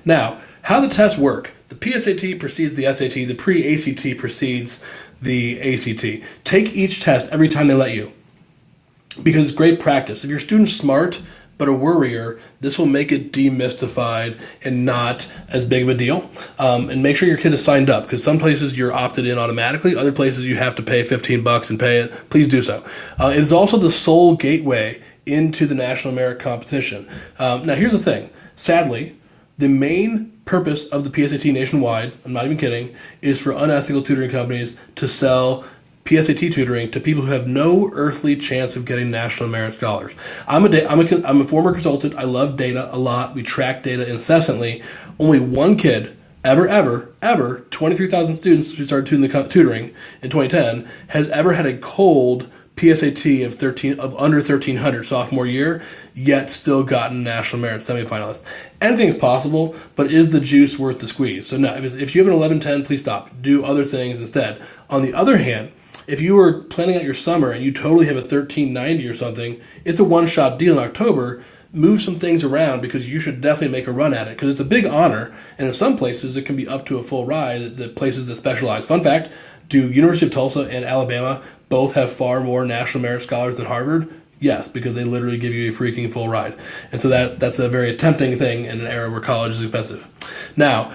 Now, how the tests work. The PSAT precedes the SAT. The pre-ACT precedes the ACT. Take each test every time they let you, because it's great practice. If your student's smart, but a worrier, this will make it demystified and not as big of a deal. And make sure your kid is signed up, because some places you're opted in automatically, other places you have to pay $15 and pay it. Please do so. It is also the sole gateway into the National Merit Competition. Now here's the thing. Sadly, the main purpose of the PSAT nationwide, I'm not even kidding, is for unethical tutoring companies to sell PSAT tutoring to people who have no earthly chance of getting national merit scholars. I'm a former consultant. I love data a lot. We track data incessantly. Only one kid ever, 23,000 students who started tutoring in 2010, has ever had a cold PSAT of under 1,300 sophomore year, yet still gotten national merit semifinalist. Anything's possible, but is the juice worth the squeeze? So no, if you have an 1110, please stop. Do other things instead. On the other hand, if you were planning out your summer and you totally have a 1390 or something, it's a one-shot deal in October. Move some things around, because you should definitely make a run at it, because it's a big honor, and in some places it can be up to a full ride, the places that specialize. Fun fact, do University of Tulsa and Alabama both have far more national merit scholars than Harvard? Yes, because they literally give you a freaking full ride. And so that's a very tempting thing in an era where college is expensive. Now,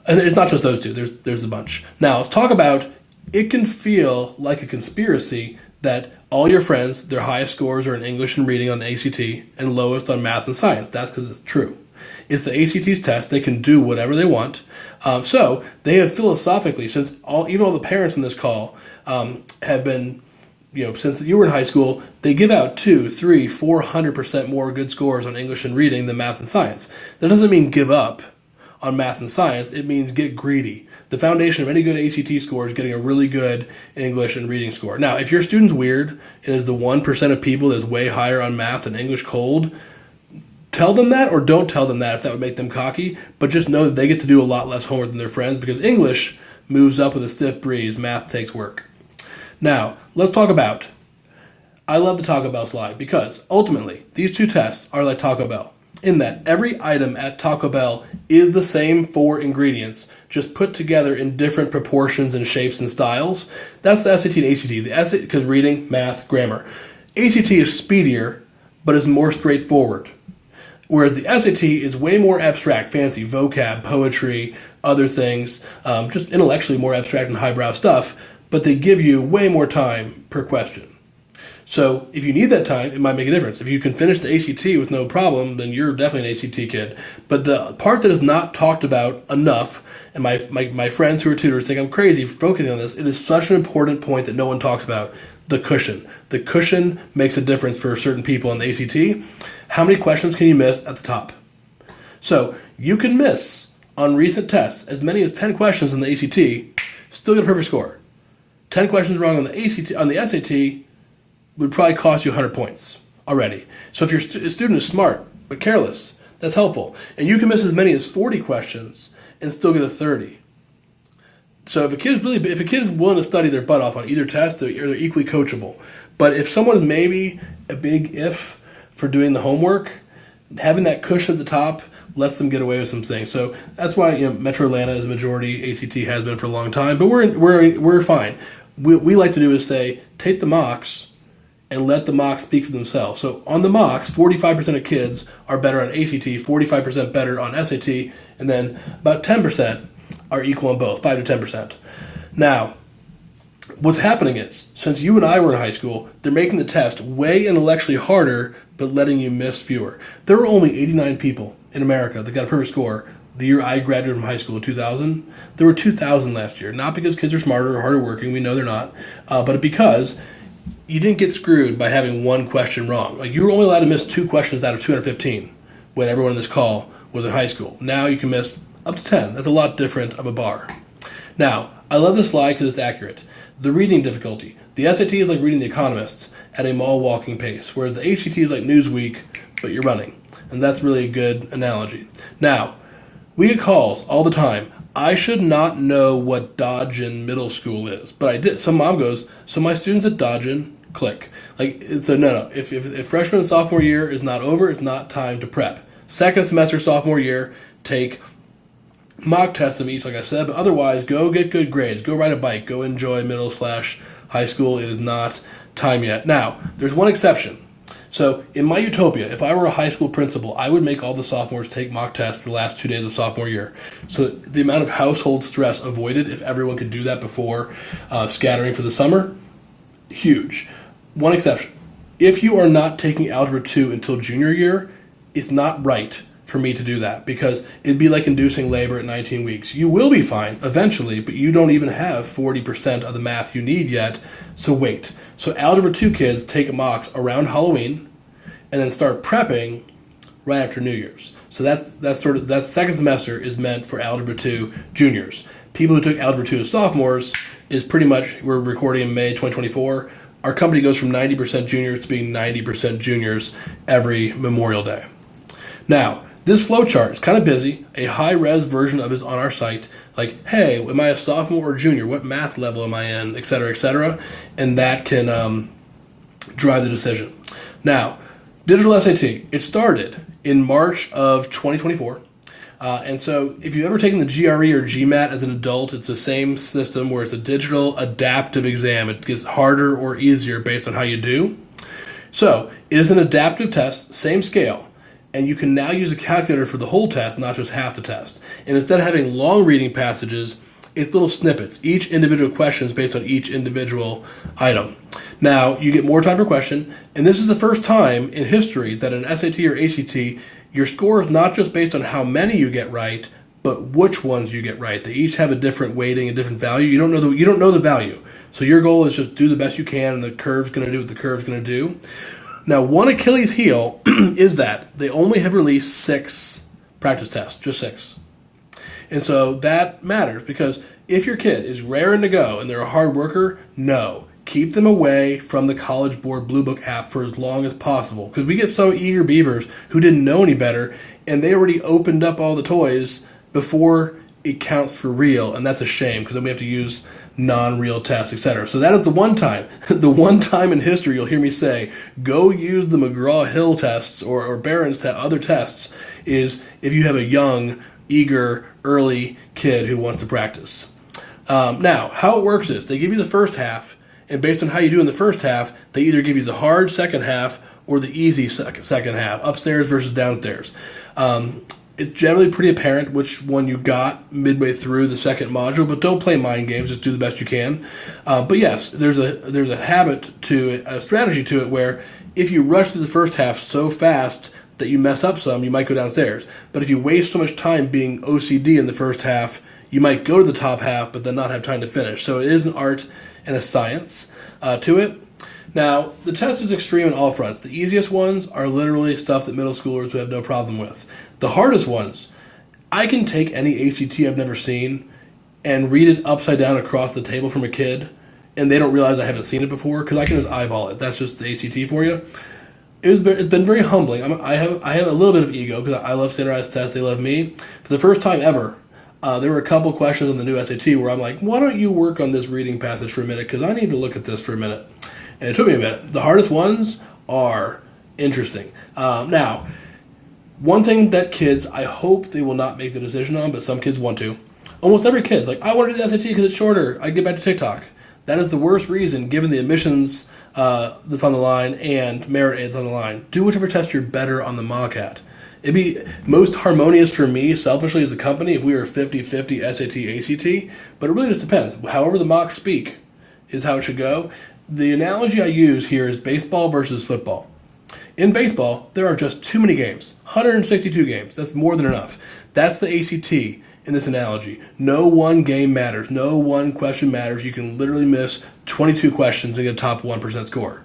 and it's not just those two, there's a bunch. Now, let's talk about, it can feel like a conspiracy that all your friends, their highest scores are in English and reading on the ACT and lowest on math and science. That's because it's true. It's the ACT's test. They can do whatever they want. So they have philosophically, since even all the parents in this call have been, since you were in high school, they give out 200, 300, 400% more good scores on English and reading than math and science. That doesn't mean give up on math and science. It means get greedy. The foundation of any good ACT score is getting a really good English and reading score. Now, if your student's weird and is the 1% of people that's way higher on math and English cold, tell them that, or don't tell them that if that would make them cocky, but just know that they get to do a lot less homework than their friends, because English moves up with a stiff breeze, math takes work. Now, let's talk about, I love the Taco Bell slide, because ultimately, these two tests are like Taco Bell, in that every item at Taco Bell is the same 4 ingredients, just put together in different proportions and shapes and styles. That's the SAT and ACT. The SAT, because reading, math, grammar. ACT is speedier, but is more straightforward. Whereas the SAT is way more abstract, fancy, vocab, poetry, other things, just intellectually more abstract and highbrow stuff, but they give you way more time per question. So if you need that time, it might make a difference. If you can finish the ACT with no problem, then you're definitely an ACT kid. But the part that is not talked about enough, and my friends who are tutors think I'm crazy for focusing on this, it is such an important point that no one talks about, the cushion. The cushion makes a difference for certain people on the ACT. How many questions can you miss at the top? So you can miss, on recent tests, as many as 10 questions on the ACT, still get a perfect score. 10 questions wrong on the SAT would probably cost you 100 points already. So if your student is smart but careless, that's helpful. And you can miss as many as 40 questions and still get a 30. So if a kid is willing to study their butt off on either test, they're equally coachable. But if someone is maybe a big if for doing the homework, having that cushion at the top lets them get away with some things. So that's why Metro Atlanta is a majority. ACT has been for a long time, but we're fine. What we like to do is say, take the mocks and let the mocks speak for themselves. So on the mocks, 45% of kids are better on ACT, 45% better on SAT, and then about 10% are equal on both, 5 to 10%. Now, what's happening is, since you and I were in high school, they're making the test way intellectually harder, but letting you miss fewer. There were only 89 people in America that got a perfect score the year I graduated from high school in 2000. There were 2,000 last year. Not because kids are smarter or harder working, we know they're not, but because you didn't get screwed by having one question wrong. Like, you were only allowed to miss 2 questions out of 215 when everyone in this call was in high school. Now you can miss up to 10. That's a lot different of a bar. Now, I love this slide because it's accurate. The reading difficulty. The SAT is like reading The Economist at a mall walking pace, whereas the ACT is like Newsweek, but you're running. And that's really a good analogy. Now, we get calls all the time. I should not know what Dodgen Middle School is, but I did. Some mom goes, so my students at Dodgen, click. Like, it's a no. If freshman and sophomore year is not over, it's not time to prep. Second semester, sophomore year, take mock tests of each, like I said, but otherwise, go get good grades. Go ride a bike. Go enjoy middle/high school. It is not time yet. Now, there's one exception. So in my utopia, if I were a high school principal, I would make all the sophomores take mock tests the last 2 days of sophomore year. So the amount of household stress avoided, if everyone could do that before scattering for the summer, huge. One exception. If you are not taking Algebra 2 until junior year, it's not right for me to do that because it'd be like inducing labor at 19 weeks. You will be fine eventually, but you don't even have 40% of the math you need yet, so wait. So Algebra 2 kids take mocks around Halloween and then start prepping right after New Year's. So that second semester is meant for Algebra 2 juniors. People who took Algebra 2 as sophomores is pretty much, we're recording in May 2024, our company goes from 90% juniors to being 90% juniors every Memorial Day. Now, this flowchart is kind of busy. A high-res version of it is on our site. Like, hey, am I a sophomore or junior? What math level am I in? Et cetera, et cetera. And that can drive the decision. Now, digital SAT, it started in March of 2024. And so if you've ever taken the GRE or GMAT as an adult, it's the same system where it's a digital adaptive exam. It gets harder or easier based on how you do. So it is an adaptive test, same scale. And you can now use a calculator for the whole test, not just half the test. And instead of having long reading passages, it's little snippets. Each individual question is based on each individual item. Now, you get more time per question, and this is the first time in history that an SAT or ACT, your score is not just based on how many you get right, but which ones you get right. They each have a different weighting, a different value. You don't know the value. So your goal is just do the best you can, and the curve's going to do what the curve's going to do. Now, one Achilles heel is that they only have released 6 practice tests, just 6. And so that matters because if your kid is raring to go and they're a hard worker, no. Keep them away from the College Board Blue Book app for as long as possible because we get so eager beavers who didn't know any better and they already opened up all the toys before it counts for real, and that's a shame because then we have to use non-real tests, etc. So that is the one time in history you'll hear me say, go use the McGraw-Hill tests or Barron's other tests is if you have a young, eager, early kid who wants to practice. Now, how it works is they give you the first half, and based on how you do in the first half, they either give you the hard second half or the easy second half, upstairs versus downstairs. It's generally pretty apparent which one you got midway through the second module, but don't play mind games. Just do the best you can. But yes, there's a habit to it, a strategy to it, where if you rush through the first half so fast that you mess up some, you might go downstairs. But if you waste so much time being OCD in the first half, you might go to the top half, but then not have time to finish. So it is an art and a science to it. Now, the test is extreme on all fronts. The easiest ones are literally stuff that middle schoolers would have no problem with. The hardest ones, I can take any ACT I've never seen and read it upside down across the table from a kid, and they don't realize I haven't seen it before because I can just eyeball it. That's just the ACT for you. It's been very humbling. I have a little bit of ego because I love standardized tests. They love me. For the first time ever, there were a couple questions in the new SAT where I'm like, why don't you work on this reading passage for a minute because I need to look at this for a minute. And it took me a minute. The hardest ones are interesting. Now, one thing that kids, I hope they will not make the decision on, but some kids want to. Almost every kid's like, I want to do the SAT because it's shorter. I get back to TikTok. That is the worst reason, given the admissions that's on the line and merit aids on the line. Do whichever test you're better on the mock at. It'd be most harmonious for me, selfishly, as a company, if we were 50-50 SAT, ACT, but it really just depends. However the mocks speak is how it should go. The analogy I use here is baseball versus football. In baseball, there are just too many games. 162 games. That's more than enough. That's the ACT in this analogy. No one game matters. No one question matters. You can literally miss 22 questions and get a top 1% score.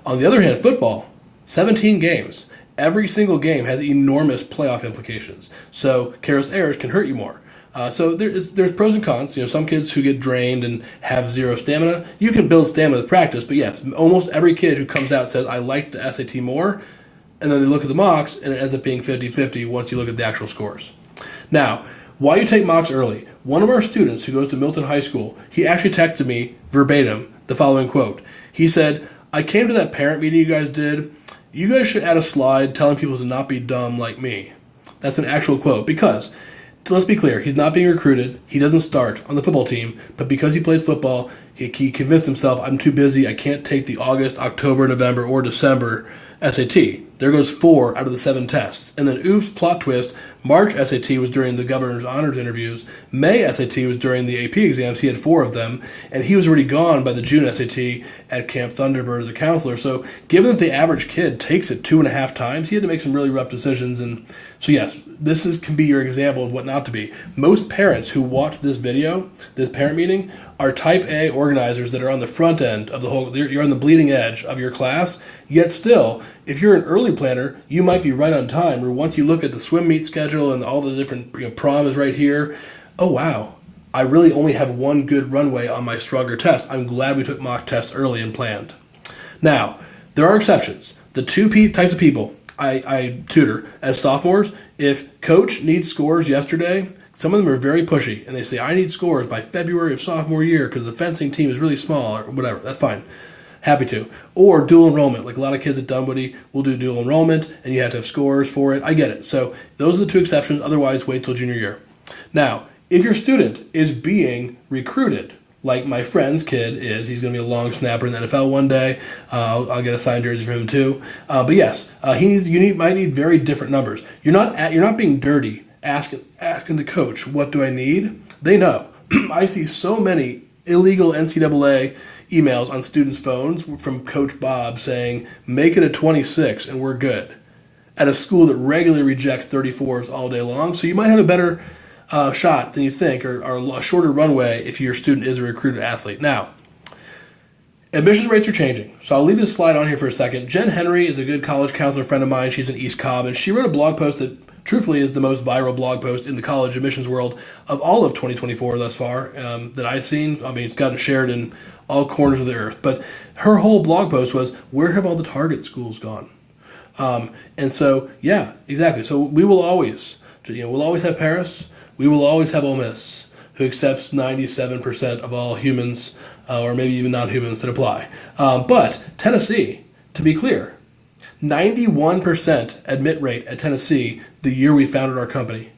On the other hand, football, 17 games. Every single game has enormous playoff implications. So careless errors can hurt you more. So there's pros and cons. Some kids who get drained and have zero stamina, you can build stamina with practice. But yes, almost every kid who comes out says, I like the SAT more. And then they look at the mocks and it ends up being 50-50 once you look at the actual scores. Now, why you take mocks early? One of our students who goes to Milton High School, he actually texted me verbatim the following quote. He said, I came to that parent meeting you guys did. You guys should add a slide telling people to not be dumb like me. That's an actual quote because, let's be clear, he's not being recruited. He doesn't start on the football team, but because he plays football, he convinced himself, I'm too busy. I can't take the August, October, November, or December SAT. There goes 4 out of the 7 tests. And then, oops, plot twist, March SAT was during the governor's honors interviews. May SAT was during the AP exams. He had 4 of them. And he was already gone by the June SAT at Camp Thunderbird as a counselor. So given that the average kid takes it 2.5 times, he had to make some really rough decisions. And so yes, can be your example of what not to be. Most parents who watch this video, this parent meeting, are type A organizers that are on the front end of the whole, you're on the bleeding edge of your class, yet still, if you're an early planner, you might be right on time, or once you look at the swim meet schedule and all the different, prom is right here, oh wow, I really only have one good runway on my stronger test. I'm glad we took mock tests early and planned. Now, there are exceptions. The two types of people I tutor as sophomores, if coach needs scores yesterday, some of them are very pushy, and they say, I need scores by February of sophomore year because the fencing team is really small, or whatever. That's fine. Happy to. Or dual enrollment. Like a lot of kids at Dunwoody will do dual enrollment, and you have to have scores for it. I get it. So those are the two exceptions. Otherwise, wait till junior year. Now, if your student is being recruited, like my friend's kid is, he's going to be a long snapper in the NFL one day. I'll get a signed jersey for him too. But yes, might need very different numbers. You're not being dirty asking the coach, what do I need? They know. I see so many illegal NCAA emails on students' phones from Coach Bob saying, make it a 26 and we're good, at a school that regularly rejects 34s all day long. So you might have a better shot than you think, or a shorter runway if your student is a recruited athlete. Now, admissions rates are changing. So I'll leave this slide on here for a second. Jen Henry is a good college counselor friend of mine. She's in East Cobb, and she wrote a blog post that truthfully is the most viral blog post in the college admissions world of all of 2024 thus far that I've seen. I mean, it's gotten shared in all corners of the earth. But her whole blog post was, where have all the target schools gone? And so, yeah, exactly. So we will always, we'll always have Paris. We will always have Ole Miss, who accepts 97% of all humans, or maybe even non-humans that apply. But Tennessee, to be clear, 91% admit rate at Tennessee the year we founded our company.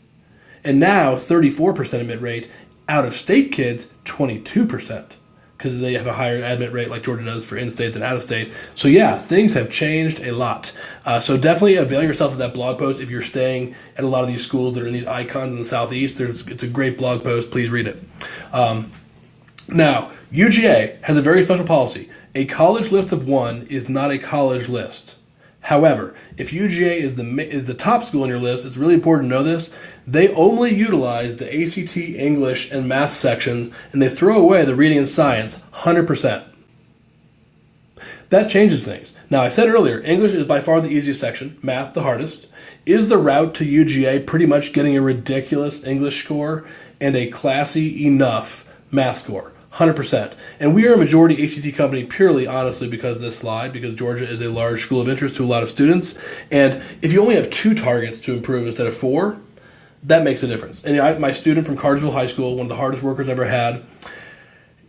And now 34% admit rate. Out of state kids, 22%, because they have a higher admit rate like Georgia does for in-state than out-of-state. So yeah, things have changed a lot. So definitely avail yourself of that blog post if you're staying at a lot of these schools that are in these icons in the Southeast. It's a great blog post. Please read it. Now, UGA has a very special policy. A college list of 1 is not a college list. However, if UGA is the top school on your list, it's really important to know this. They only utilize the ACT, English, and math sections, and they throw away the reading and science 100%. That changes things. Now, I said earlier, English is by far the easiest section, math the hardest. Is the route to UGA pretty much getting a ridiculous English score and a classy enough math score? 100%. And we are a majority ACT company purely, honestly, because of this slide, because Georgia is a large school of interest to a lot of students. And if you only have 2 targets to improve instead of 4, that makes a difference. And my student from Cartersville High School, one of the hardest workers I ever had,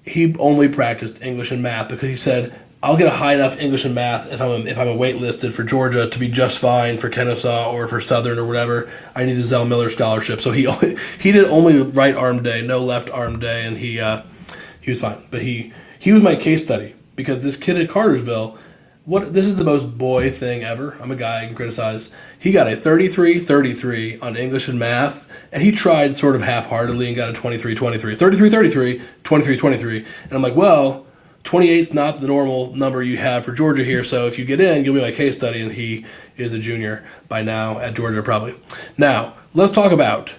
he only practiced English and math because he said, I'll get a high enough English and math if I'm waitlisted for Georgia to be just fine for Kennesaw or for Southern or whatever. I need the Zell Miller scholarship. So he did only right arm day, no left arm day, and he was fine. But he was my case study because this kid at Cartersville, this is the most boy thing ever. I'm a guy, I can criticize. He got a 33-33 on English and math, and he tried sort of half-heartedly and got a 23-23. 33-33, 23-23. And I'm like, well, 28's not the normal number you have for Georgia here, so if you get in, you'll be my case study, and he is a junior by now at Georgia probably. Now, let's talk about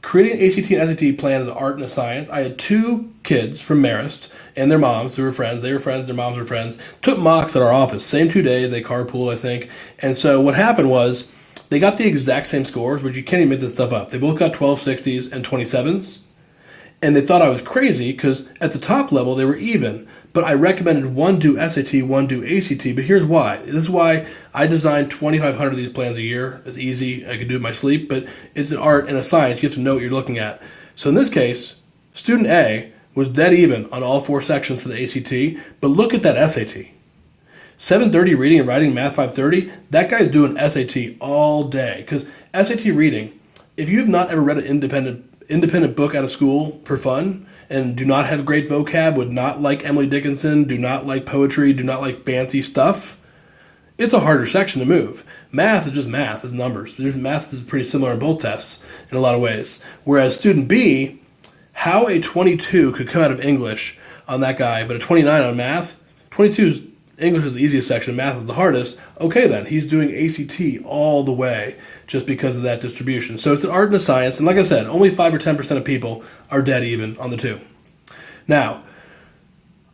creating an ACT and SAT plan as an art and a science. I had 2 kids from Marist and their moms who were friends. They were friends, their moms were friends. Took mocks at our office. Same 2 days. They carpooled, I think. And so what happened was they got the exact same scores, but you can't even make this stuff up. They both got 1260s and 27s. And they thought I was crazy because at the top level they were even. But I recommended one do SAT, one do ACT. But here's why. This is why I designed 2,500 of these plans a year. It's easy. I can do it in my sleep. But it's an art and a science. You have to know what you're looking at. So in this case, student A was dead even on all 4 sections for the ACT. But look at that SAT. 730 reading and writing, math 530. That guy's doing SAT all day. Because SAT reading, if you have not ever read an independent book out of school for fun, and do not have great vocab, would not like Emily Dickinson, do not like poetry, do not like fancy stuff, it's a harder section to move. Math is just math, it's numbers. Math is pretty similar in both tests in a lot of ways. Whereas student B, how a 22 could come out of English on that guy, but a 29 on math, 22's English is the easiest section, math is the hardest. Okay then, he's doing ACT all the way just because of that distribution. So it's an art and a science, and like I said, only 5 or 10% of people are dead even on the two. Now,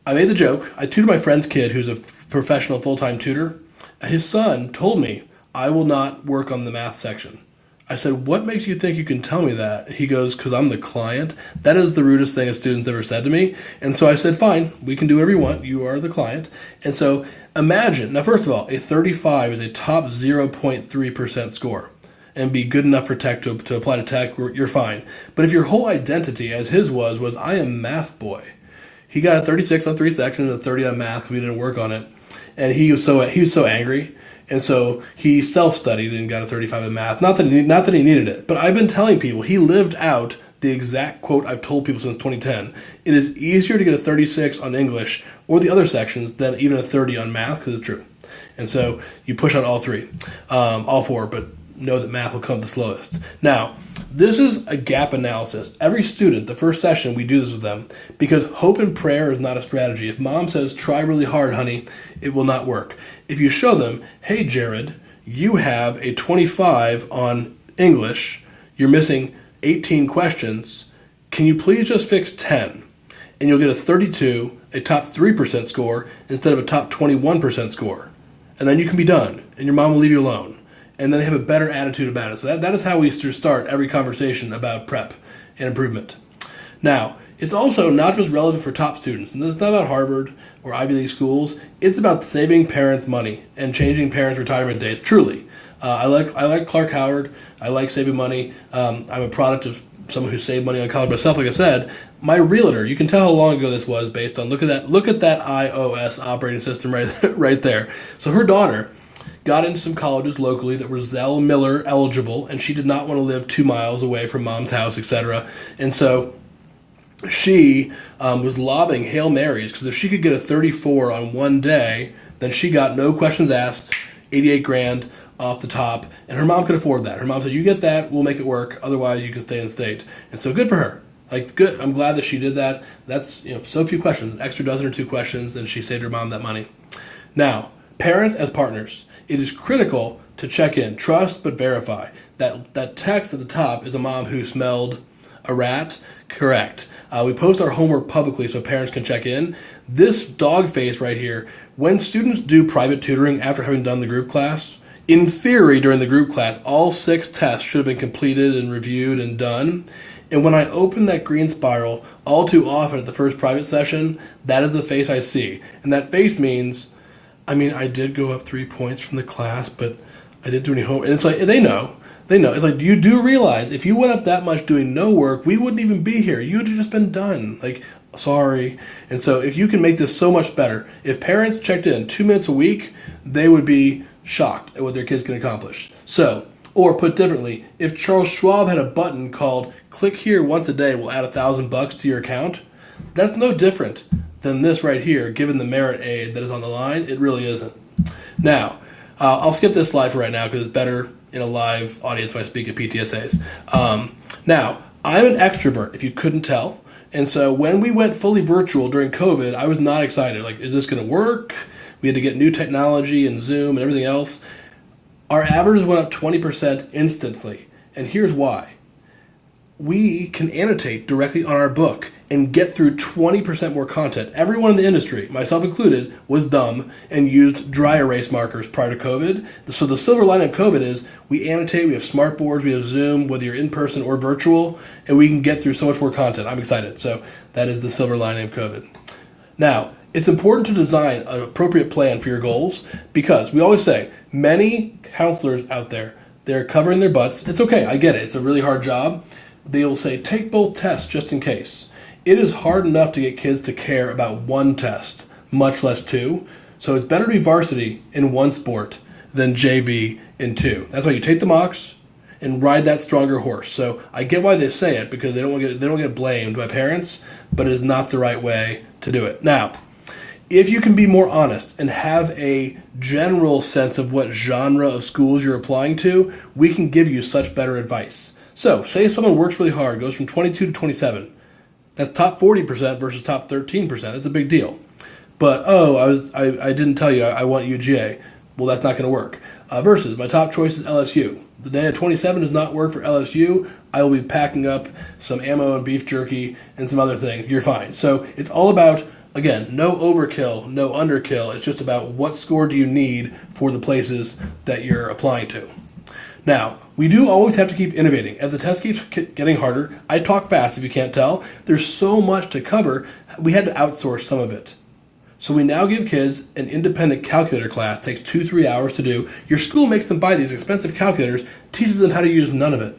I made the joke. I tutored my friend's kid who's a professional full-time tutor. His son told me, I will not work on the math section. I said, what makes you think you can tell me that? He goes, because I'm the client. That is the rudest thing a student's ever said to me. And so I said, fine, we can do whatever you want. You are the client. And so imagine, now first of all, a 35 is a top 0.3% score. And be good enough for tech to apply to tech, you're fine. But if your whole identity, as his was I am math boy. He got a 36 on 3 sections and a 30 on math. We didn't work on it. And he was so angry. And so he self-studied and got a 35 in math. Not that he needed it, but I've been telling people he lived out the exact quote I've told people since 2010. It is easier to get a 36 on English or the other sections than even a 30 on math, because it's true. And so you push out all four, but know that math will come the slowest. Now, this is a gap analysis. Every student, the first session, we do this with them because hope and prayer is not a strategy. If mom says, try really hard, honey, it will not work. If you show them, hey, Jared, you have a 25 on English, you're missing 18 questions, can you please just fix 10? And you'll get a 32, a top 3% score, instead of a top 21% score. And then you can be done, and your mom will leave you alone. And then they have a better attitude about it. So that is how we start every conversation about prep and improvement. Now, it's also not just relevant for top students. And this is not about Harvard or Ivy League schools. It's about saving parents money and changing parents' retirement dates, truly. I like Clark Howard. I like saving money. I'm a product of someone who saved money on college myself, like I said. My realtor, you can tell how long ago this was based on, look at that iOS operating system right there. So her daughter got into some colleges locally that were Zell Miller eligible, and she did not want to live 2 miles away from mom's house, etc. And so she was lobbing Hail Marys, because if she could get a 34 on one day, then she got no questions asked, 88 grand off the top, and her mom could afford that. Her mom said, you get that, we'll make it work, otherwise you can stay in state. And so good for her. Like, good. I'm glad that she did that. That's, so few questions, an extra dozen or 2 questions, and she saved her mom that money. Now, parents as partners. It is critical to check in, trust but verify. That text at the top is a mom who smelled a rat. Correct. We post our homework publicly so parents can check in. This dog face right here, when students do private tutoring after having done the group class, in theory during the group class, all 6 tests should have been completed and reviewed and done. And when I open that green spiral, all too often at the first private session, that is the face I see. And that face means, I did go up 3 points from the class, but I didn't do any homework. And it's like, they know. It's like, you do realize if you went up that much doing no work, we wouldn't even be here. You would have just been done. Like, sorry. And so if you can make this so much better, if parents checked in 2 minutes a week, they would be shocked at what their kids can accomplish. So, or put differently, if Charles Schwab had a button called click here once a day will add $1,000 to your account, that's no different than this right here, given the merit aid that is on the line. It really isn't. Now, I'll skip this slide for right now because it's better in a live audience when I speak at PTSAs. Now, I'm an extrovert, if you couldn't tell. And so when we went fully virtual during COVID, I was not excited. Like, is this going to work? We had to get new technology and Zoom and everything else. Our averages went up 20% instantly. And here's why. We can annotate directly on our book and get through 20% more content. Everyone in the industry, myself included, was dumb and used dry erase markers prior to COVID. So the silver lining of COVID is we annotate, we have smart boards, we have Zoom, whether you're in person or virtual, and we can get through so much more content. I'm excited. So that is the silver lining of COVID. Now, it's important to design an appropriate plan for your goals because we always say many counselors out there, they're covering their butts. It's okay. I get it. It's a really hard job. They will say, take both tests just in case. It is hard enough to get kids to care about one test, much less 2. So it's better to be varsity in one sport than JV in 2. That's why you take the mocks and ride that stronger horse. So I get why they say it because they don't get blamed by parents, but it is not the right way to do it. Now, if you can be more honest and have a general sense of what genre of schools you're applying to, we can give you such better advice. So, say someone works really hard, goes from 22 to 27. That's top 40% versus top 13%. That's a big deal. But, I didn't tell you I want UGA. Well, that's not going to work. Versus, my top choice is LSU. The day at 27 does not work for LSU. I will be packing up some ammo and beef jerky and some other thing. You're fine. So, it's all about, again, no overkill, no underkill. It's just about what score do you need for the places that you're applying to. Now, we do always have to keep innovating. As the test keeps getting harder, I talk fast if you can't tell. There's so much to cover, we had to outsource some of it. So we now give kids an independent calculator class. It takes 2-3 hours to do. Your school makes them buy these expensive calculators, teaches them how to use none of it.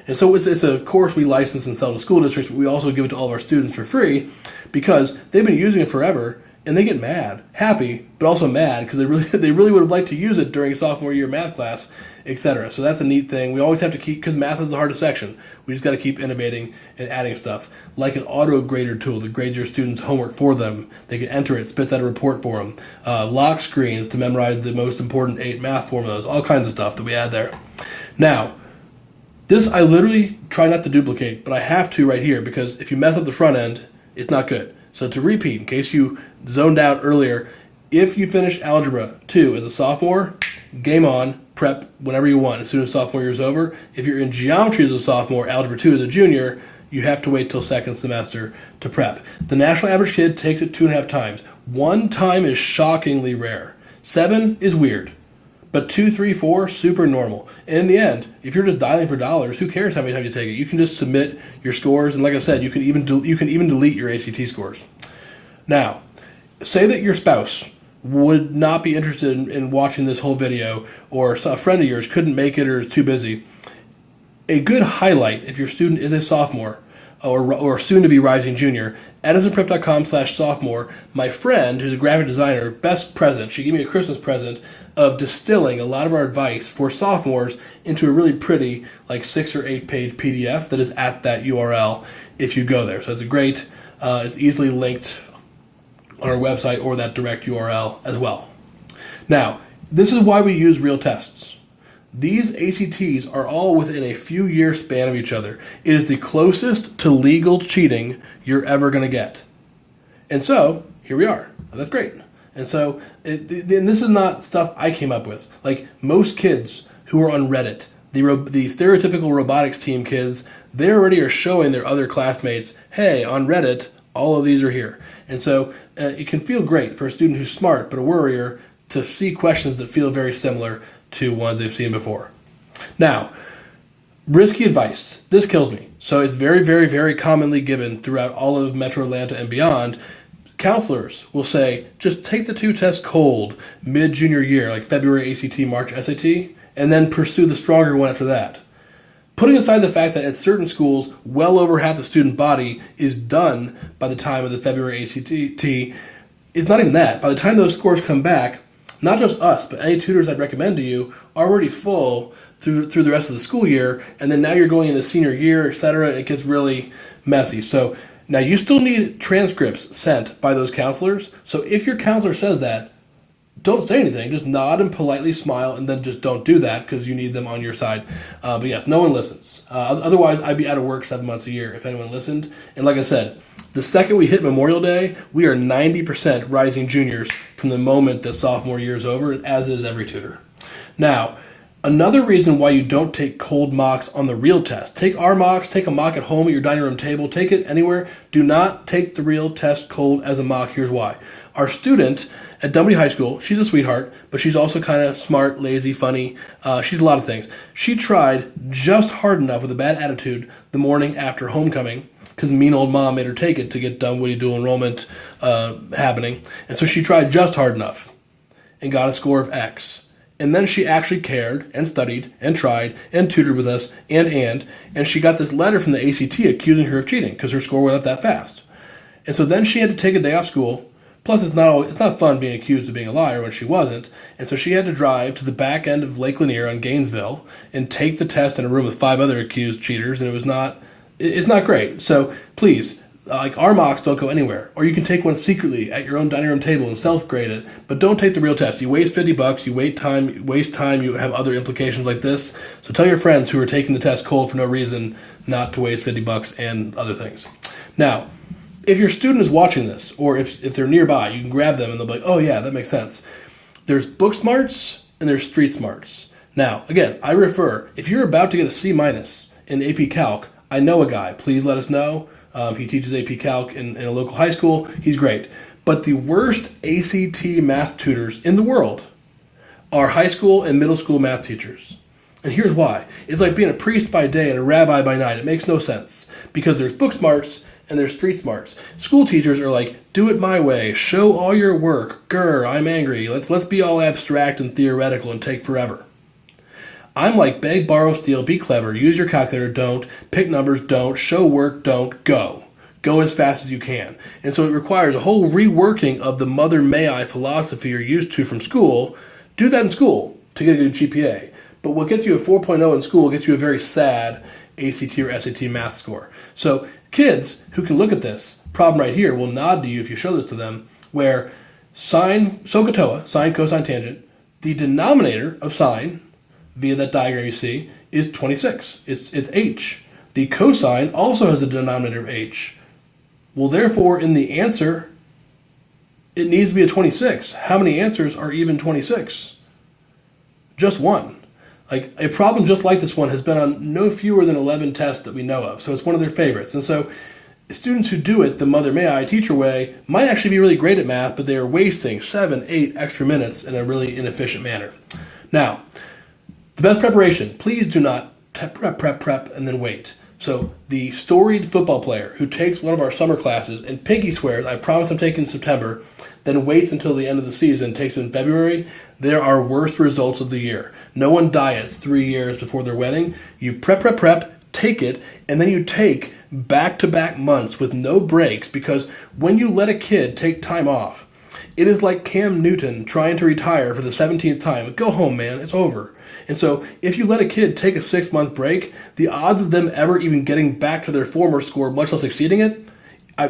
And so it's a course we license and sell to school districts, but we also give it to all of our students for free because they've been using it forever, and they get mad, happy, but also mad because they really would have liked to use it during sophomore year math class, etc. So that's a neat thing. We always have to keep, because math is the hardest section, we just got to keep innovating and adding stuff. Like an auto grader tool that grades your students' homework for them. They can enter it, spits out a report for them. Lock screens to memorize the most important 8 math formulas, all kinds of stuff that we add there. Now, this I literally try not to duplicate, but I have to right here because if you mess up the front end, it's not good. So to repeat, in case you zoned out earlier, if you finish Algebra 2 as a sophomore, game on, prep whenever you want as soon as sophomore year is over. If you're in Geometry as a sophomore, Algebra 2 as a junior, you have to wait till second semester to prep. The national average kid takes it 2.5 times. 1 time is shockingly rare. 7 is weird. But 2, 3, 4, super normal. And in the end, if you're just dialing for dollars, who cares how many times you take it? You can just submit your scores, and like I said, you can even delete your ACT scores. Now, say that your spouse would not be interested in watching this whole video, or a friend of yours couldn't make it or is too busy. A good highlight, if your student is a sophomore or soon to be rising junior, edisonprep.com/sophomore, my friend, who's a graphic designer, best present, she gave me a Christmas present of distilling a lot of our advice for sophomores into a really pretty, like 6 or 8 page PDF that is at that URL if you go there. So it's a great, it's easily linked on our website or that direct URL as well. Now, this is why we use real tests. These ACTs are all within a few year span of each other. It is the closest to legal cheating you're ever going to get. And so, here we are. That's great. And so, and this is not stuff I came up with. Like most kids who are on Reddit, the stereotypical robotics team kids, they already are showing their other classmates, hey, on Reddit, all of these are here. And so it can feel great for a student who's smart but a worrier to see questions that feel very similar to ones they've seen before. Now, risky advice. This kills me. So it's very, very, very commonly given throughout all of Metro Atlanta and beyond. Counselors will say, just take the 2 tests cold mid-junior year, like February ACT, March SAT, and then pursue the stronger one after that. Putting aside the fact that at certain schools, well over half the student body is done by the time of the February ACT, it's not even that. By the time those scores come back, not just us, but any tutors I'd recommend to you are already full through the rest of the school year, and then now you're going into senior year, etc. It gets really messy. So now you still need transcripts sent by those counselors. So if your counselor says that, don't say anything. Just nod and politely smile, and then just don't do that because you need them on your side. But yes, no one listens. Otherwise, I'd be out of work 7 months a year if anyone listened. And like I said, the second we hit Memorial Day, we are 90% rising juniors from the moment that sophomore year is over, as is every tutor. Now, another reason why you don't take cold mocks on the real test. Take our mocks, take a mock at home at your dining room table, take it anywhere. Do not take the real test cold as a mock. Here's why. Our student at Dunwoody High School, she's a sweetheart, but she's also kind of smart, lazy, funny. She's a lot of things. She tried just hard enough with a bad attitude the morning after homecoming because mean old mom made her take it to get Dunwoody dual enrollment happening. And so she tried just hard enough and got a score of X. And then she actually cared and studied and tried and tutored with us and she got this letter from the ACT accusing her of cheating because her score went up that fast. And so then she had to take a day off school. Plus, it's not fun being accused of being a liar when she wasn't. And so she had to drive to the back end of Lake Lanier on Gainesville and take the test in a room with 5 other accused cheaters. And it's not great. So please, Like our mocks don't go anywhere. Or you can take one secretly at your own dining room table and self-grade it, but don't take the real test. You waste $50, you waste time, you have other implications like this. So tell your friends who are taking the test cold for no reason not to waste $50 and other things. Now, if your student is watching this, or if they're nearby, you can grab them and they'll be like, oh yeah, that makes sense. There's book smarts and there's street smarts. Now, again, I refer, if you're about to get a C- in AP Calc, I know a guy, please let us know. He teaches AP Calc in a local high school. He's great. But the worst ACT math tutors in the world are high school and middle school math teachers. And here's why. It's like being a priest by day and a rabbi by night. It makes no sense. Because there's book smarts and there's street smarts. School teachers are like, do it my way. Show all your work. Grr, I'm angry. Let's be all abstract and theoretical and take forever. I'm like, beg, borrow, steal, be clever, use your calculator, don't, pick numbers, don't, show work, don't, go. Go as fast as you can. And so it requires a whole reworking of the mother may I philosophy you're used to from school. Do that in school to get a good GPA. But what gets you a 4.0 in school gets you a very sad ACT or SAT math score. So kids who can look at this problem right here will nod to you if you show this to them, where sine, SOHCAHTOA, sine, cosine, tangent, the denominator of sine, via that diagram you see, is 26. It's h. The cosine also has a denominator of h. Well, therefore, in the answer, it needs to be a 26. How many answers are even 26? Just one. Like, a problem just like this one has been on no fewer than 11 tests that we know of, so it's one of their favorites. And so students who do it the mother may I teacher way might actually be really great at math, but they are wasting 7-8 extra minutes in a really inefficient manner. Now, the best preparation, please do not prep, and then wait. So the storied football player who takes one of our summer classes and pinky swears, I promise I'm taking in September, then waits until the end of the season, takes it in February, they're our worst results of the year. No one diets 3 years before their wedding. You prep, take it, and then you take back-to-back months with no breaks, because when you let a kid take time off, it is like Cam Newton trying to retire for the 17th time. Go home, man. It's over. And so if you let a kid take a 6-month break, the odds of them ever even getting back to their former score, much less exceeding it,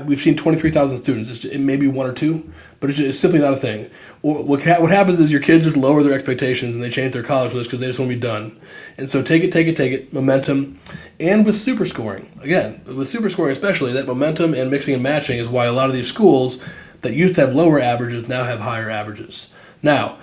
we've seen 23,000 students. It may be 1 or 2, but it's simply not a thing. Or what happens is your kids just lower their expectations and they change their college list because they just want to be done. And so take it, momentum. And with super scoring, again, with super scoring especially, that momentum and mixing and matching is why a lot of these schools that used to have lower averages now have higher averages. Now,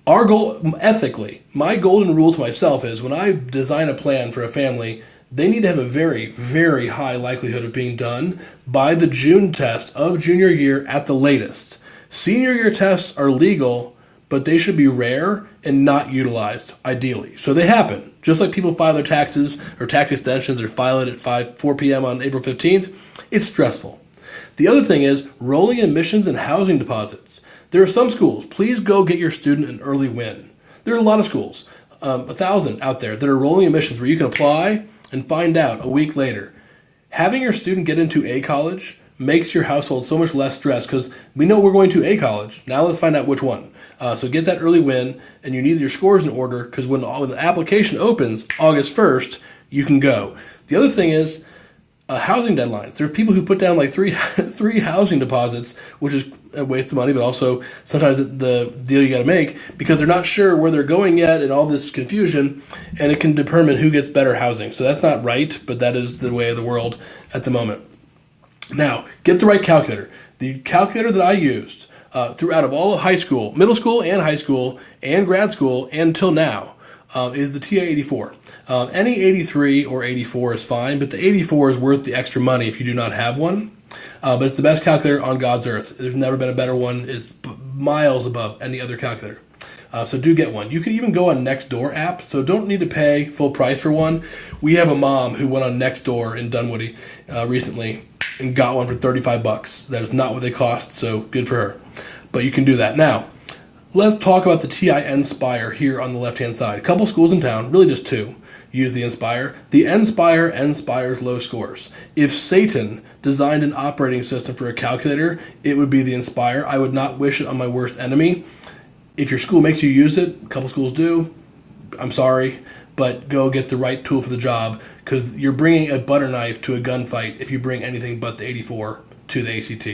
our goal, ethically, my golden rule to myself is when I design a plan for a family, they need to have a very, very high likelihood of being done by the June test of junior year at the latest. Senior year tests are legal, but they should be rare and not utilized, ideally. So they happen. Just like people file their taxes or tax extensions or file it at 4 p.m. on April 15th, it's stressful. The other thing is rolling admissions and housing deposits. There are some schools, please go get your student an early win. There are a lot of schools, 1,000 out there, that are rolling admissions where you can apply and find out a week later. Having your student get into a college makes your household so much less stress because we know we're going to a college. Now let's find out which one. So get that early win, and you need your scores in order because when the application opens August 1st, you can go. The other thing is housing deadlines. There are people who put down like three housing deposits, which is a waste of money, but also sometimes the deal you got to make because they're not sure where they're going yet and all this confusion, and it can determine who gets better housing. So that's not right, but that is the way of the world at the moment. Now, get the right calculator. The calculator that I used throughout of all of high school, middle school and high school and grad school and until now is the TA84. Any 83 or 84 is fine, but the 84 is worth the extra money if you do not have one. But it's the best calculator on God's earth. There's never been a better one. It's miles above any other calculator. So do get one. You can even go on Nextdoor app, so don't need to pay full price for one. We have a mom who went on Nextdoor in Dunwoody recently and got one for $35. That is not what they cost, so good for her. But you can do that. Now, let's talk about the TI Nspire here on the left-hand side. A couple schools in town, really just two, use the Nspire. The Nspires low scores. If Satan designed an operating system for a calculator, it would be the Nspire. I would not wish it on my worst enemy. If your school makes you use it, a couple schools do, I'm sorry, but go get the right tool for the job, because you're bringing a butter knife to a gunfight if you bring anything but the 84 to the ACT.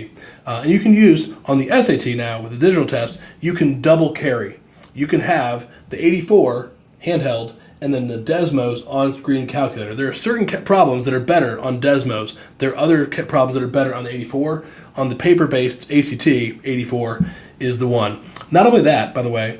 And you can use, on the SAT now, with the digital test, you can double carry. You can have the 84 handheld and then the Desmos on-screen calculator. There are certain problems that are better on Desmos. There are other problems that are better on the 84. On the paper-based ACT, 84 is the one. Not only that, by the way,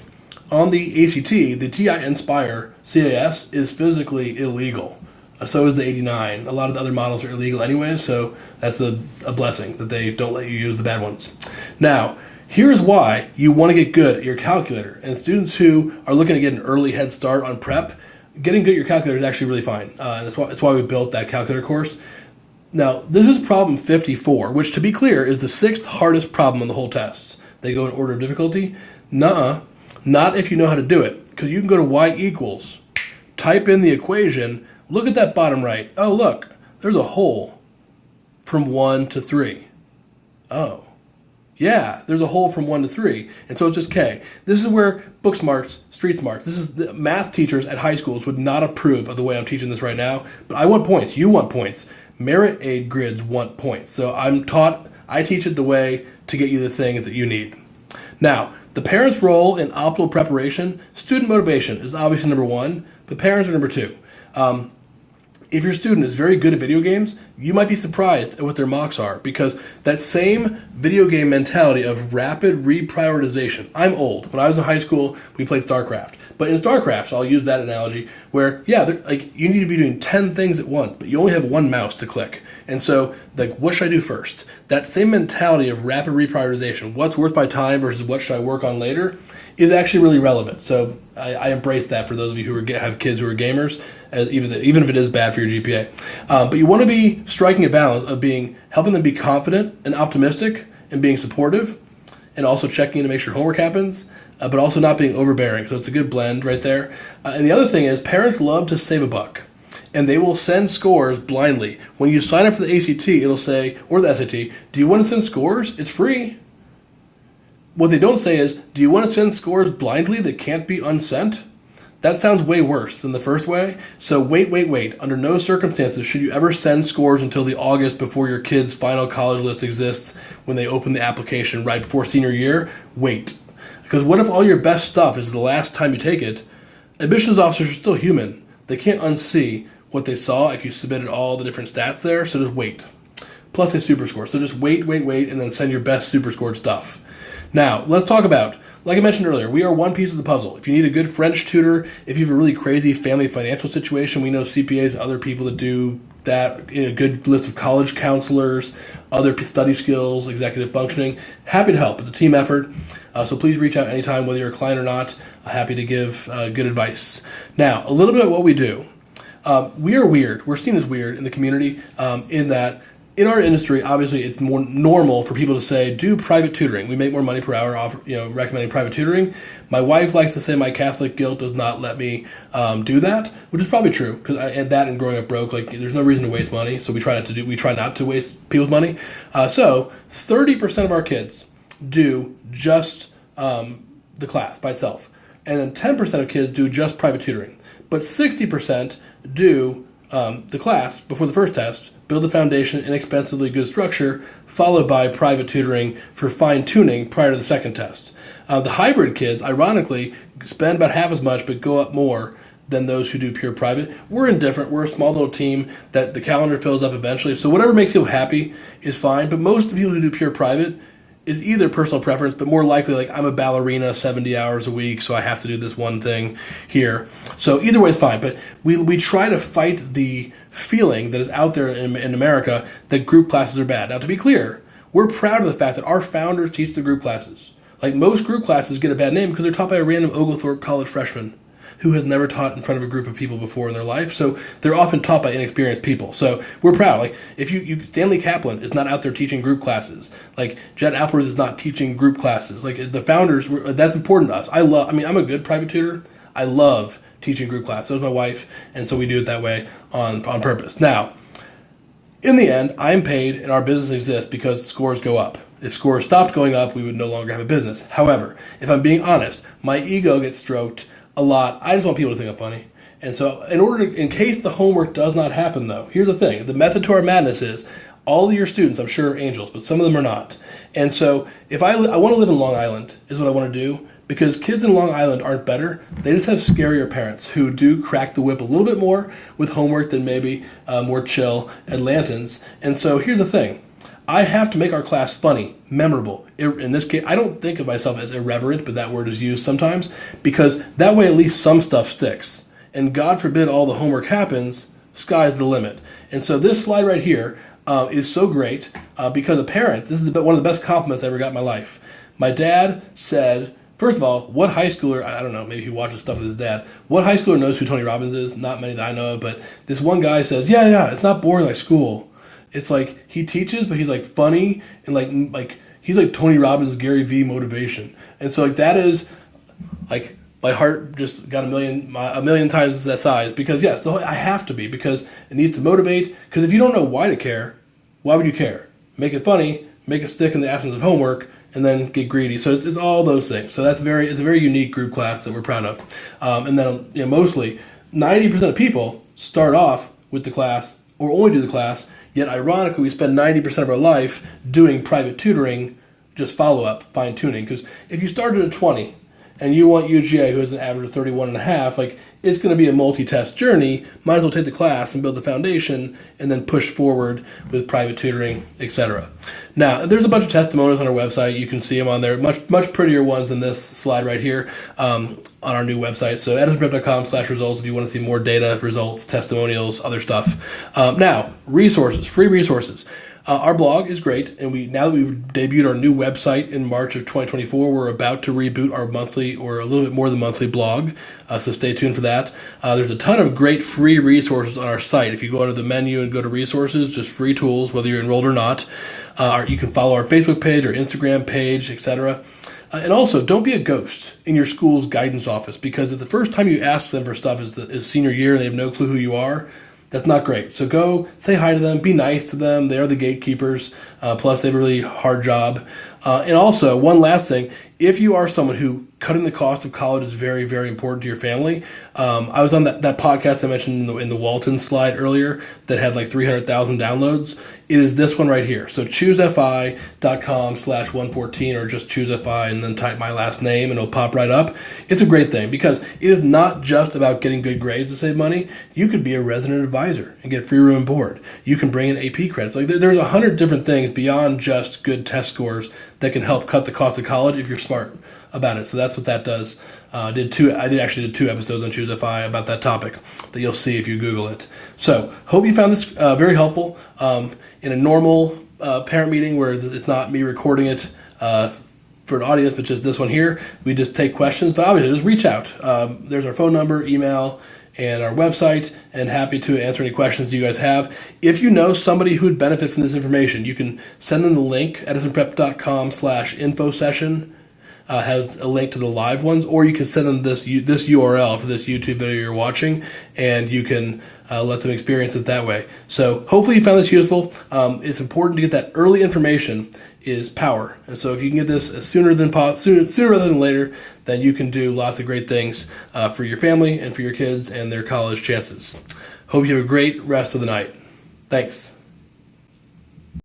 on the ACT, the TI Inspire CAS is physically illegal. So is the 89. A lot of the other models are illegal anyway, so that's a blessing that they don't let you use the bad ones. Now, here's why you want to get good at your calculator. And students who are looking to get an early head start on prep, getting good at your calculator is actually really fine. And that's why we built that calculator course. Now, this is problem 54, which, to be clear, is the 6th hardest problem on the whole test. They go in order of difficulty. Nuh-uh. Not if you know how to do it, because you can go to y equals, type in the equation, look at that bottom right. Oh, look, there's a hole from 1 to 3. Oh, yeah, there's a hole from 1 to 3, and so it's just K. This is where book smarts, street smarts, this is the math teachers at high schools would not approve of the way I'm teaching this right now, but I want points. You want points. Merit aid grids want points. So I teach it the way to get you the things that you need. Now, the parents' role in optimal preparation, student motivation is obviously number 1, but parents are number 2. If your student is very good at video games, you might be surprised at what their mocks are, because that same video game mentality of rapid reprioritization. I'm old. When I was in high school, we played StarCraft. But in StarCraft, so I'll use that analogy, where, you need to be doing 10 things at once, but you only have one mouse to click. And so, what should I do first? That same mentality of rapid reprioritization, what's worth my time versus what should I work on later, is actually really relevant. So I embrace that for those of you who have kids who are gamers, even if it is bad for your GPA. But you want to be striking a balance of helping them be confident and optimistic and being supportive, and also checking in to make sure homework happens, but also not being overbearing. So it's a good blend right there. And the other thing is, parents love to save a buck, and they will send scores blindly. When you sign up for the ACT, it'll say, or the SAT, do you want to send scores? It's free. What they don't say is, do you want to send scores blindly that can't be unsent? That sounds way worse than the first way. So wait. Under no circumstances should you ever send scores until the August before your kid's final college list exists, when they open the application right before senior year. Wait. Because what if all your best stuff is the last time you take it? Admissions officers are still human. They can't unsee what they saw if you submitted all the different stats there, so just wait. Plus a super score. So just wait, and then send your best super scored stuff. Now, let's talk about, like I mentioned earlier, we are one piece of the puzzle. If you need a good French tutor, if you have a really crazy family financial situation, we know CPAs and other people that do that, a good list of college counselors, other study skills, executive functioning. Happy to help. It's a team effort. So please reach out anytime, whether you're a client or not. Happy to give good advice. Now, a little bit of what we do. We are weird. We're seen as weird in the community, in that in our industry, obviously, it's more normal for people to say, do private tutoring. We make more money per hour recommending private tutoring. My wife likes to say my Catholic guilt does not let me do that, which is probably true, because I had that and growing up broke. There's no reason to waste money, so we try not to waste people's money. So 30% of our kids do just the class by itself, and then 10% of kids do just private tutoring. But 60% do the class before the first test, build a foundation, inexpensively good structure, followed by private tutoring for fine-tuning prior to the second test. The hybrid kids, ironically, spend about half as much but go up more than those who do pure private. We're indifferent. We're a small little team that the calendar fills up eventually, so whatever makes people happy is fine. But most of the people who do pure private is either personal preference, but more likely, I'm a ballerina 70 hours a week, so I have to do this one thing here. So either way is fine, but we try to fight the feeling that is out there in America that group classes are bad. Now, to be clear, we're proud of the fact that our founders teach the group classes. Most group classes get a bad name because they're taught by a random Oglethorpe college freshman who has never taught in front of a group of people before in their life. So they're often taught by inexperienced people. So we're proud. If you Stanley Kaplan is not out there teaching group classes. Jed Appleworth is not teaching group classes. The founders, that's important to us. I'm a good private tutor. I love teaching group class. So is my wife. And so we do it that way on purpose. Now, in the end, I'm paid and our business exists because scores go up. If scores stopped going up, we would no longer have a business. However, if I'm being honest, my ego gets stroked a lot. I just want people to think I'm funny. And so in case the homework does not happen though, here's the thing. The method to our madness is all of your students, I'm sure, are angels, but some of them are not. And so if I want to live in Long Island is what I want to do, because kids in Long Island aren't better. They just have scarier parents who do crack the whip a little bit more with homework than maybe more chill Atlantans. And so here's the thing. I have to make our class funny, memorable. In this case, I don't think of myself as irreverent, but that word is used sometimes, because that way at least some stuff sticks. And God forbid all the homework happens, sky's the limit. And so this slide right here is so great because a parent, this is one of the best compliments I ever got in my life. My dad said, first of all, what high schooler, I don't know, maybe he watches stuff with his dad, what high schooler knows who Tony Robbins is? Not many that I know of, but this one guy says, yeah, it's not boring like school. It's like he teaches, but he's like funny and like he's like Tony Robbins, Gary V motivation. And so like that is like my heart just got a million times that size, because yes, I have to be, because it needs to motivate. Because if you don't know why to care, why would you care? Make it funny, make it stick in the absence of homework, and then get greedy. So it's all those things. So it's a very unique group class that we're proud of. And then mostly 90% of people start off with the class or only do the class. Yet ironically, we spend 90% of our life doing private tutoring, just follow-up, fine-tuning. Because if you started at 20 and you want UGA, who has an average of 31.5, like it's going to be a multi-test journey. Might as well take the class and build the foundation and then push forward with private tutoring, etc. Now, there's a bunch of testimonials on our website. You can see them on there. Much prettier ones than this slide right here on our new website. So edisonprep.com/results if you want to see more data, results, testimonials, other stuff. Now, resources, free resources. Our blog is great, and now that we've debuted our new website in March of 2024, we're about to reboot our monthly, or a little bit more than monthly blog, so stay tuned for that. There's a ton of great free resources on our site. If you go under the menu and go to resources, just free tools, whether you're enrolled or not. You can follow our Facebook page, our Instagram page, etc. And also, don't be a ghost in your school's guidance office, because if the first time you ask them for stuff is senior year and they have no clue who you are, that's not great. So go say hi to them, be nice to them. They are the gatekeepers. Plus, they have a really hard job. And also, one last thing, if you are someone who cutting the cost of college is very, very important to your family, I was on that podcast I mentioned in the Walton slide earlier that had like 300,000 downloads. It is this one right here. So choosefi.com/114, or just choosefi and then type my last name and it'll pop right up. It's a great thing because it is not just about getting good grades to save money. You could be a resident advisor and get free room and board. You can bring in AP credits. Like there's 100 different things beyond just good test scores that can help cut the cost of college if you're smart about it. So that's what that does. I did 2 episodes on ChooseFI about that topic that you'll see if you Google it. So hope you found this very helpful. In a normal parent meeting where it's not me recording it for an audience, but just this one here, we just take questions. But obviously, just reach out. There's our phone number, email, and our website, and happy to answer any questions you guys have. If you know somebody who would benefit from this information, you can send them the link. edisonprep.com/info session has a link to the live ones, or you can send them this URL for this YouTube video you're watching, and you can let them experience it that way. So hopefully you found this useful. It's important to get that early information is power. And so if you can get this sooner rather than later, then you can do lots of great things for your family and for your kids and their college chances. Hope you have a great rest of the night. Thanks.